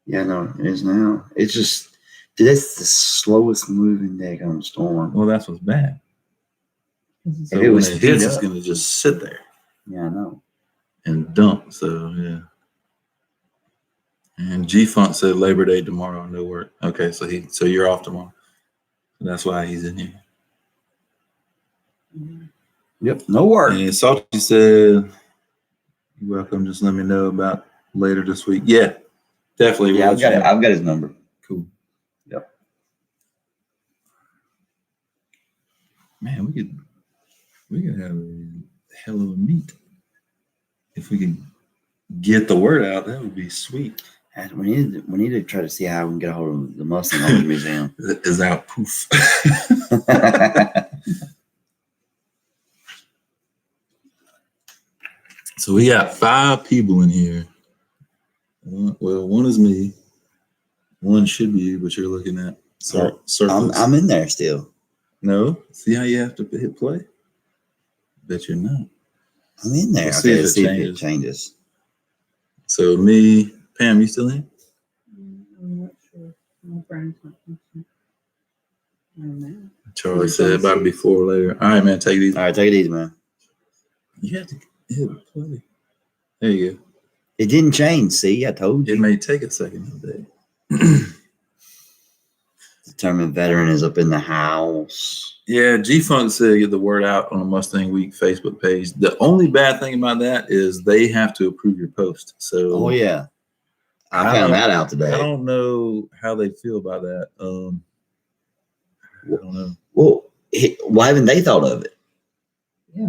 [SPEAKER 2] Yeah, no, it is now. It's just, dude, that's the slowest moving daggone storm.
[SPEAKER 1] Well, that's what's bad. So
[SPEAKER 2] If it
[SPEAKER 1] when
[SPEAKER 2] was
[SPEAKER 1] it hits,
[SPEAKER 2] heat
[SPEAKER 1] it's
[SPEAKER 2] up-
[SPEAKER 1] going to just sit there
[SPEAKER 2] Yeah, I know.
[SPEAKER 1] and dump. So, yeah. And G Funk said Labor Day tomorrow, no work. Okay, so you're off tomorrow. That's why he's in here.
[SPEAKER 2] Yep, no work.
[SPEAKER 1] And Salty said, "You're welcome. Just let me know about later this week." Yeah, definitely.
[SPEAKER 2] Yeah,
[SPEAKER 1] We'll let you know.
[SPEAKER 2] I've got his number.
[SPEAKER 1] Cool.
[SPEAKER 2] Yep.
[SPEAKER 1] Man, we could have a hell of a meet if we could get the word out. That would be sweet.
[SPEAKER 2] And we need to try to see how we can get a hold of the Mustang Owners Museum.
[SPEAKER 1] Is out poof. So we got 5 people in here. Well, one is me. One should be you, but you're looking at circles.
[SPEAKER 2] I'm in there still.
[SPEAKER 1] No, see how you have to hit play? Bet you're not.
[SPEAKER 2] I'm in there.
[SPEAKER 1] Let's see
[SPEAKER 2] Okay,
[SPEAKER 1] if
[SPEAKER 2] let's
[SPEAKER 1] it
[SPEAKER 2] see if it
[SPEAKER 1] changes.
[SPEAKER 2] changes.
[SPEAKER 1] So me, Pam, you still in?
[SPEAKER 5] I'm not sure. My friend's not listening. I don't know.
[SPEAKER 1] Charlie said about before or later. All right, man, take it easy.
[SPEAKER 2] All right, take it easy, man.
[SPEAKER 1] You have to hit play. There you go.
[SPEAKER 2] It didn't change. See, I told
[SPEAKER 1] It
[SPEAKER 2] you.
[SPEAKER 1] may take a second today.
[SPEAKER 2] Determined veteran is up in the house.
[SPEAKER 1] Yeah, G Funk said get the word out on the Mustang Week Facebook page. The only bad thing about that is they have to approve your post. So
[SPEAKER 2] Oh yeah, I
[SPEAKER 1] I
[SPEAKER 2] found
[SPEAKER 1] don't-
[SPEAKER 2] that out today.
[SPEAKER 1] I don't know how they feel about that. I don't know.
[SPEAKER 2] Well, Why haven't they thought of it?
[SPEAKER 5] Yeah.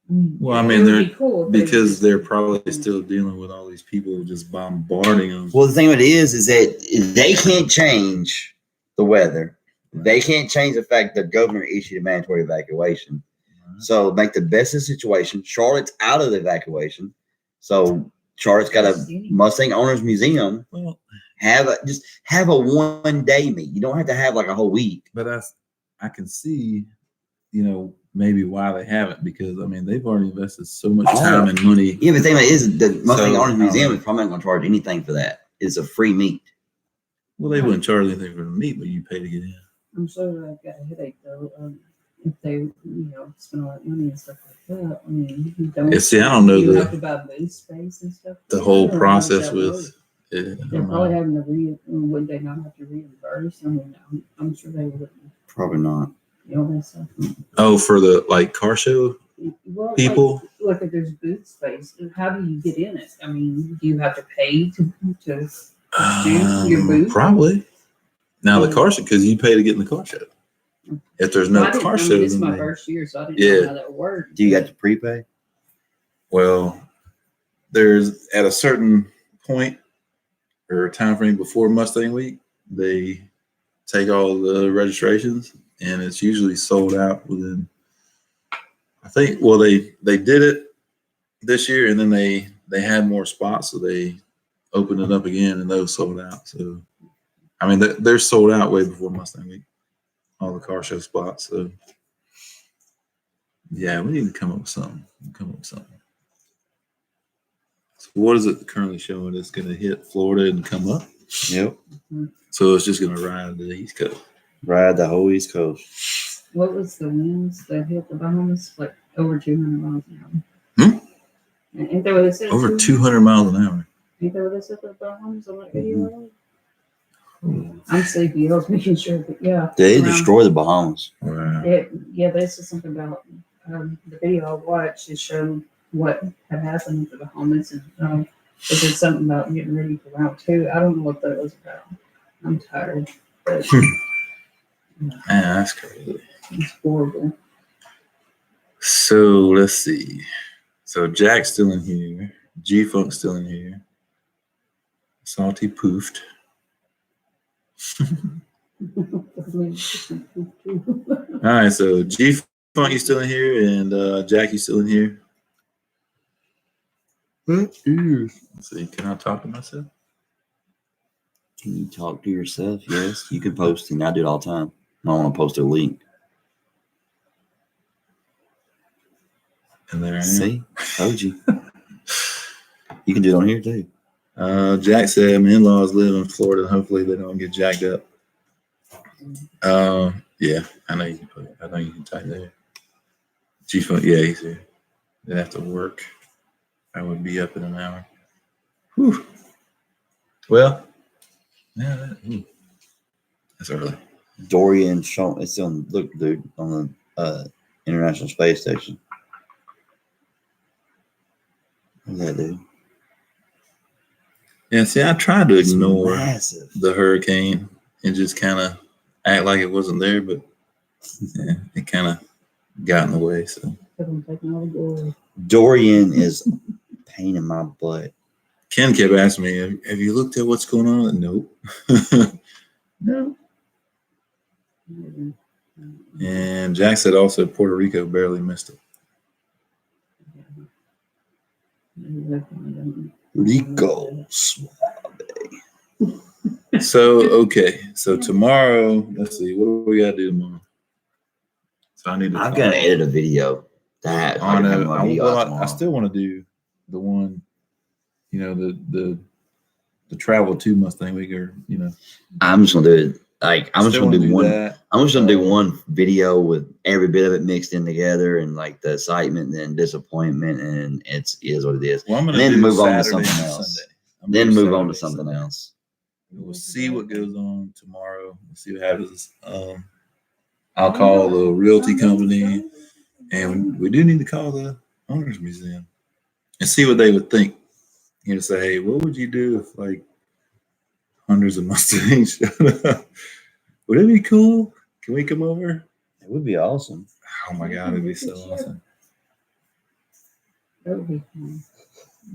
[SPEAKER 1] Well, I
[SPEAKER 5] it
[SPEAKER 1] mean,
[SPEAKER 5] would
[SPEAKER 1] they're
[SPEAKER 5] be cool if they
[SPEAKER 1] because
[SPEAKER 5] just-
[SPEAKER 1] they're probably still dealing with all these people just bombarding them.
[SPEAKER 2] Well, the thing with it is that they can't change the weather. They can't change the fact that the governor issued a mandatory evacuation. So make the best of the situation. Charlotte's out of the evacuation. So Charlotte's got a Mustang Owners Museum.
[SPEAKER 1] Well,
[SPEAKER 2] Just have a 1 day meet. You don't have to have like a whole week.
[SPEAKER 1] but I can see, maybe why they haven't, because I mean they've already invested so much time and money.
[SPEAKER 2] Yeah, but the thing about it is the Mustang
[SPEAKER 1] So,
[SPEAKER 2] Owners Museum is probably not going to charge anything for that. It's a free meet.
[SPEAKER 1] Well, they wouldn't charge anything for the meat, but you pay to get in.
[SPEAKER 5] I'm sure they've got a headache though. If they, spend all that money and stuff like that. I mean, you don't.
[SPEAKER 1] Yeah, see, I don't know
[SPEAKER 5] you
[SPEAKER 1] the-
[SPEAKER 5] have to buy booth space and stuff.
[SPEAKER 1] The
[SPEAKER 5] I
[SPEAKER 1] whole
[SPEAKER 5] don't know how
[SPEAKER 1] process
[SPEAKER 5] that
[SPEAKER 1] with
[SPEAKER 5] works.
[SPEAKER 1] I
[SPEAKER 5] They're
[SPEAKER 1] don't
[SPEAKER 5] probably
[SPEAKER 1] know.
[SPEAKER 5] having to would they not have to reimburse? I mean, I'm sure they would.
[SPEAKER 2] Probably not.
[SPEAKER 5] That's
[SPEAKER 1] Oh, for the car show
[SPEAKER 5] well,
[SPEAKER 1] people.
[SPEAKER 5] Like if there's booth space, how do you get in it? I mean, do you have to pay to your booth?
[SPEAKER 1] Probably. Now the car show, because you pay to get in the car show. If there's no
[SPEAKER 5] I didn't-
[SPEAKER 1] car
[SPEAKER 5] I mean,
[SPEAKER 1] show,
[SPEAKER 5] It's
[SPEAKER 1] then
[SPEAKER 5] my
[SPEAKER 1] they-
[SPEAKER 5] first year, so I didn't
[SPEAKER 1] Yeah.
[SPEAKER 5] know how that worked.
[SPEAKER 2] Do you got to prepay?
[SPEAKER 1] well, there's at a certain point or time frame before Mustang Week, they take all the registrations, and it's usually sold out within. I think. Well, they did it this year, and then they had more spots, so they opened it up again, and those sold out. So, I mean, they're sold out way before Mustang Week, all the car show spots. So, yeah, we need to come up with something. So what is it currently showing? It's going to hit Florida and come up.
[SPEAKER 2] Yep.
[SPEAKER 1] So it's just going to ride the East Coast.
[SPEAKER 2] Ride the whole East Coast.
[SPEAKER 5] What was the winds that hit the Bahamas? Like over 200 miles an hour. Ain't that what it said?
[SPEAKER 1] Over 200 miles an hour.
[SPEAKER 5] Ain't that what it said for the Bahamas on that video? I'm sleepy. I was making sure, but yeah.
[SPEAKER 2] They
[SPEAKER 5] around-
[SPEAKER 2] destroy the Bahamas.
[SPEAKER 1] Wow.
[SPEAKER 5] Yeah, they said something about the video I watched. It showed what had happened at the Bahamas, and it said something about getting ready for round 2. I don't know what that was about. I'm tired. But
[SPEAKER 1] Man, that's crazy.
[SPEAKER 5] it's horrible.
[SPEAKER 1] So let's see. So Jack's still in here. G-Funk's still in here. Salty poofed. All right, so G-Funk, you still in here, and Jack, you still in here. Let's see, can I talk to myself?
[SPEAKER 2] Can you talk to yourself? Yes, you can post, and I do it all the time. I want to post a link.
[SPEAKER 1] And there I am.
[SPEAKER 2] See, told you. You can do it on here too.
[SPEAKER 1] Jack said my in-laws live in Florida, and hopefully they don't get jacked up. Yeah, I know you can type there. G-Funk, yeah, he's here. They have to work. I would be up in an hour. Whew. Well, yeah, that's early.
[SPEAKER 2] Dorian shown. It's on. Look, dude, on the International Space Station. Look at that, dude.
[SPEAKER 1] Yeah, see, I tried to
[SPEAKER 2] It's
[SPEAKER 1] ignore
[SPEAKER 2] massive.
[SPEAKER 1] the hurricane and just kind of act like it wasn't there, but yeah, it kind of got in the way. So
[SPEAKER 2] Dorian is a pain in my butt.
[SPEAKER 1] Ken kept asking me, "Have you looked at what's going on?" Nope. No. And Jack said also Puerto Rico barely missed it.
[SPEAKER 2] Rico.
[SPEAKER 1] So okay, so tomorrow, let's see, what do we got to do tomorrow? So I need to.
[SPEAKER 2] I'm gonna edit a video. That
[SPEAKER 1] I know.
[SPEAKER 2] tomorrow.
[SPEAKER 1] I still want to do the one, the travel to Mustang Week, or
[SPEAKER 2] I'm just gonna do it. Like I'm just
[SPEAKER 1] still
[SPEAKER 2] gonna
[SPEAKER 1] wanna
[SPEAKER 2] do one.
[SPEAKER 1] that.
[SPEAKER 2] I'm just gonna do one video with every bit of it mixed in together, and like the excitement and disappointment, and it is what it is.
[SPEAKER 1] Well, I'm gonna
[SPEAKER 2] And then
[SPEAKER 1] do
[SPEAKER 2] move on to
[SPEAKER 1] Saturday
[SPEAKER 2] something
[SPEAKER 1] and
[SPEAKER 2] else.
[SPEAKER 1] Sunday. I'm
[SPEAKER 2] Then
[SPEAKER 1] gonna do
[SPEAKER 2] move on to
[SPEAKER 1] Saturday,
[SPEAKER 2] something
[SPEAKER 1] Sunday.
[SPEAKER 2] else.
[SPEAKER 1] We'll see what goes on tomorrow. We'll see what happens. I'll call the realty company, and we do need to call the owners museum and see what they would think. Say, hey, what would you do if like hundreds of Mustangs showed up? Would it be cool? Can we come over?
[SPEAKER 2] It would be awesome.
[SPEAKER 1] Oh my God, it'd be so awesome.
[SPEAKER 5] That would be fun.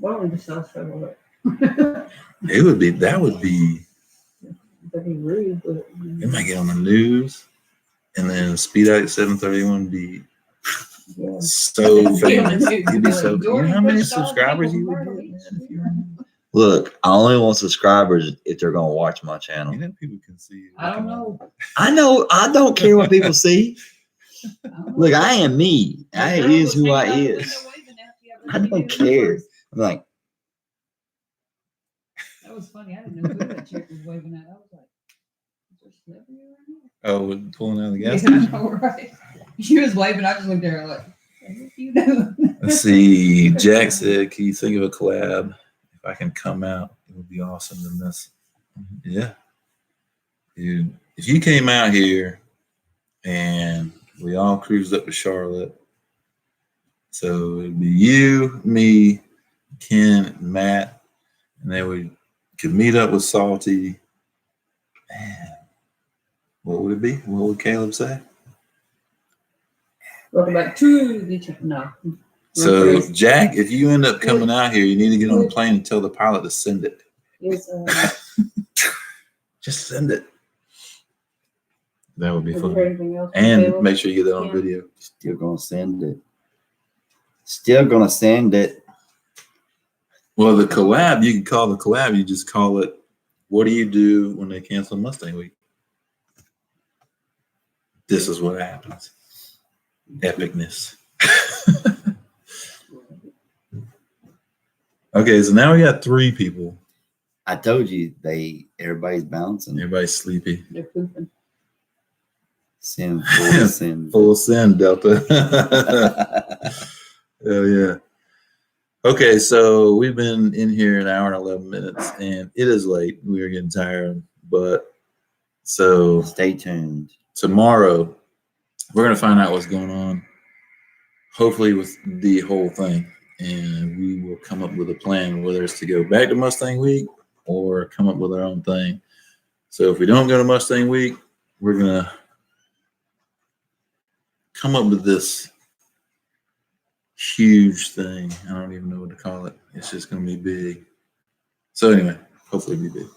[SPEAKER 5] Why don't we just all show up?
[SPEAKER 1] It would be, that would be,
[SPEAKER 5] That'd be rude, but
[SPEAKER 1] it might get on the news. And then Speed Out 731 be
[SPEAKER 5] yeah.
[SPEAKER 1] so
[SPEAKER 5] Be on the
[SPEAKER 1] famous.
[SPEAKER 5] news,
[SPEAKER 1] You'd be
[SPEAKER 5] like,
[SPEAKER 1] so, you know
[SPEAKER 5] Dorian
[SPEAKER 1] how many
[SPEAKER 5] pushed all the
[SPEAKER 1] subscribers
[SPEAKER 5] people
[SPEAKER 1] you would
[SPEAKER 5] from
[SPEAKER 1] get?
[SPEAKER 5] Myrtle
[SPEAKER 1] Man,
[SPEAKER 5] Beach.
[SPEAKER 1] if you were-
[SPEAKER 2] Look, I only want subscribers if they're gonna watch my channel.
[SPEAKER 1] You know, people can see you.
[SPEAKER 5] I don't know.
[SPEAKER 2] I know. I don't care what people see.
[SPEAKER 5] I don't know.
[SPEAKER 2] Look, I am me.
[SPEAKER 5] The
[SPEAKER 2] I
[SPEAKER 5] girl
[SPEAKER 2] is
[SPEAKER 5] was
[SPEAKER 2] who I
[SPEAKER 5] hanging out the
[SPEAKER 2] is.
[SPEAKER 5] window waving at you.
[SPEAKER 2] I don't care. I'm like,
[SPEAKER 5] That was funny. I didn't know who that chick was waving at. I was like, is there a celebrity around
[SPEAKER 1] Oh, with pulling out of the
[SPEAKER 5] here?
[SPEAKER 1] gas
[SPEAKER 5] Yeah, I
[SPEAKER 1] station?
[SPEAKER 5] know, right. She was waving. I just looked at her like, what you doing?
[SPEAKER 1] Let's see. Jack said, can you think of a collab? If I can come out, it would be awesome to miss. Yeah. Dude, if you came out here and we all cruised up to Charlotte, so it'd be you, me, Ken, Matt, and then we could meet up with Salty. Man, what would it be? What would Caleb say?
[SPEAKER 5] Welcome back to the channel. No.
[SPEAKER 1] So, Jack, if you end up coming out here, you need to get on the plane and tell the pilot to send it.
[SPEAKER 5] Is,
[SPEAKER 1] Just send it. That would be
[SPEAKER 5] have you
[SPEAKER 1] fun.
[SPEAKER 5] heard anything else? from
[SPEAKER 1] And
[SPEAKER 5] Caleb?
[SPEAKER 1] make sure you get that on
[SPEAKER 5] Yeah.
[SPEAKER 1] video.
[SPEAKER 2] still gonna send it. Still gonna send it.
[SPEAKER 1] Well, the collab, you can call the collab, you just call it, what do you do when they cancel Mustang Week? This is what happens. Epicness. Okay, so now we got 3 people.
[SPEAKER 2] I told you everybody's bouncing.
[SPEAKER 1] Everybody's sleepy.
[SPEAKER 5] They're pooping.
[SPEAKER 2] Send full send.
[SPEAKER 1] Full send, Delta. Hell yeah. Okay, so we've been in here an hour and 11 minutes, and it is late. We are getting tired, but so
[SPEAKER 2] Stay tuned.
[SPEAKER 1] tomorrow we're gonna find out what's going on. Hopefully, with the whole thing, and we will come up with a plan, whether it's to go back to Mustang Week or come up with our own thing. So if we don't go to Mustang Week, we're gonna come up with this huge thing. I don't even know what to call it. It's just going to be big. So anyway, hopefully it'll be big.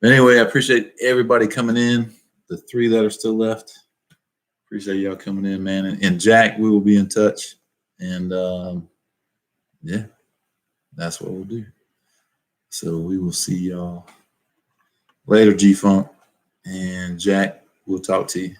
[SPEAKER 1] Anyway, I appreciate everybody coming in. The 3 that are still left. Appreciate y'all coming in, man. And Jack, we will be in touch. And yeah, that's what we'll do. So we will see y'all later, G-Funk. And Jack, we'll talk to you.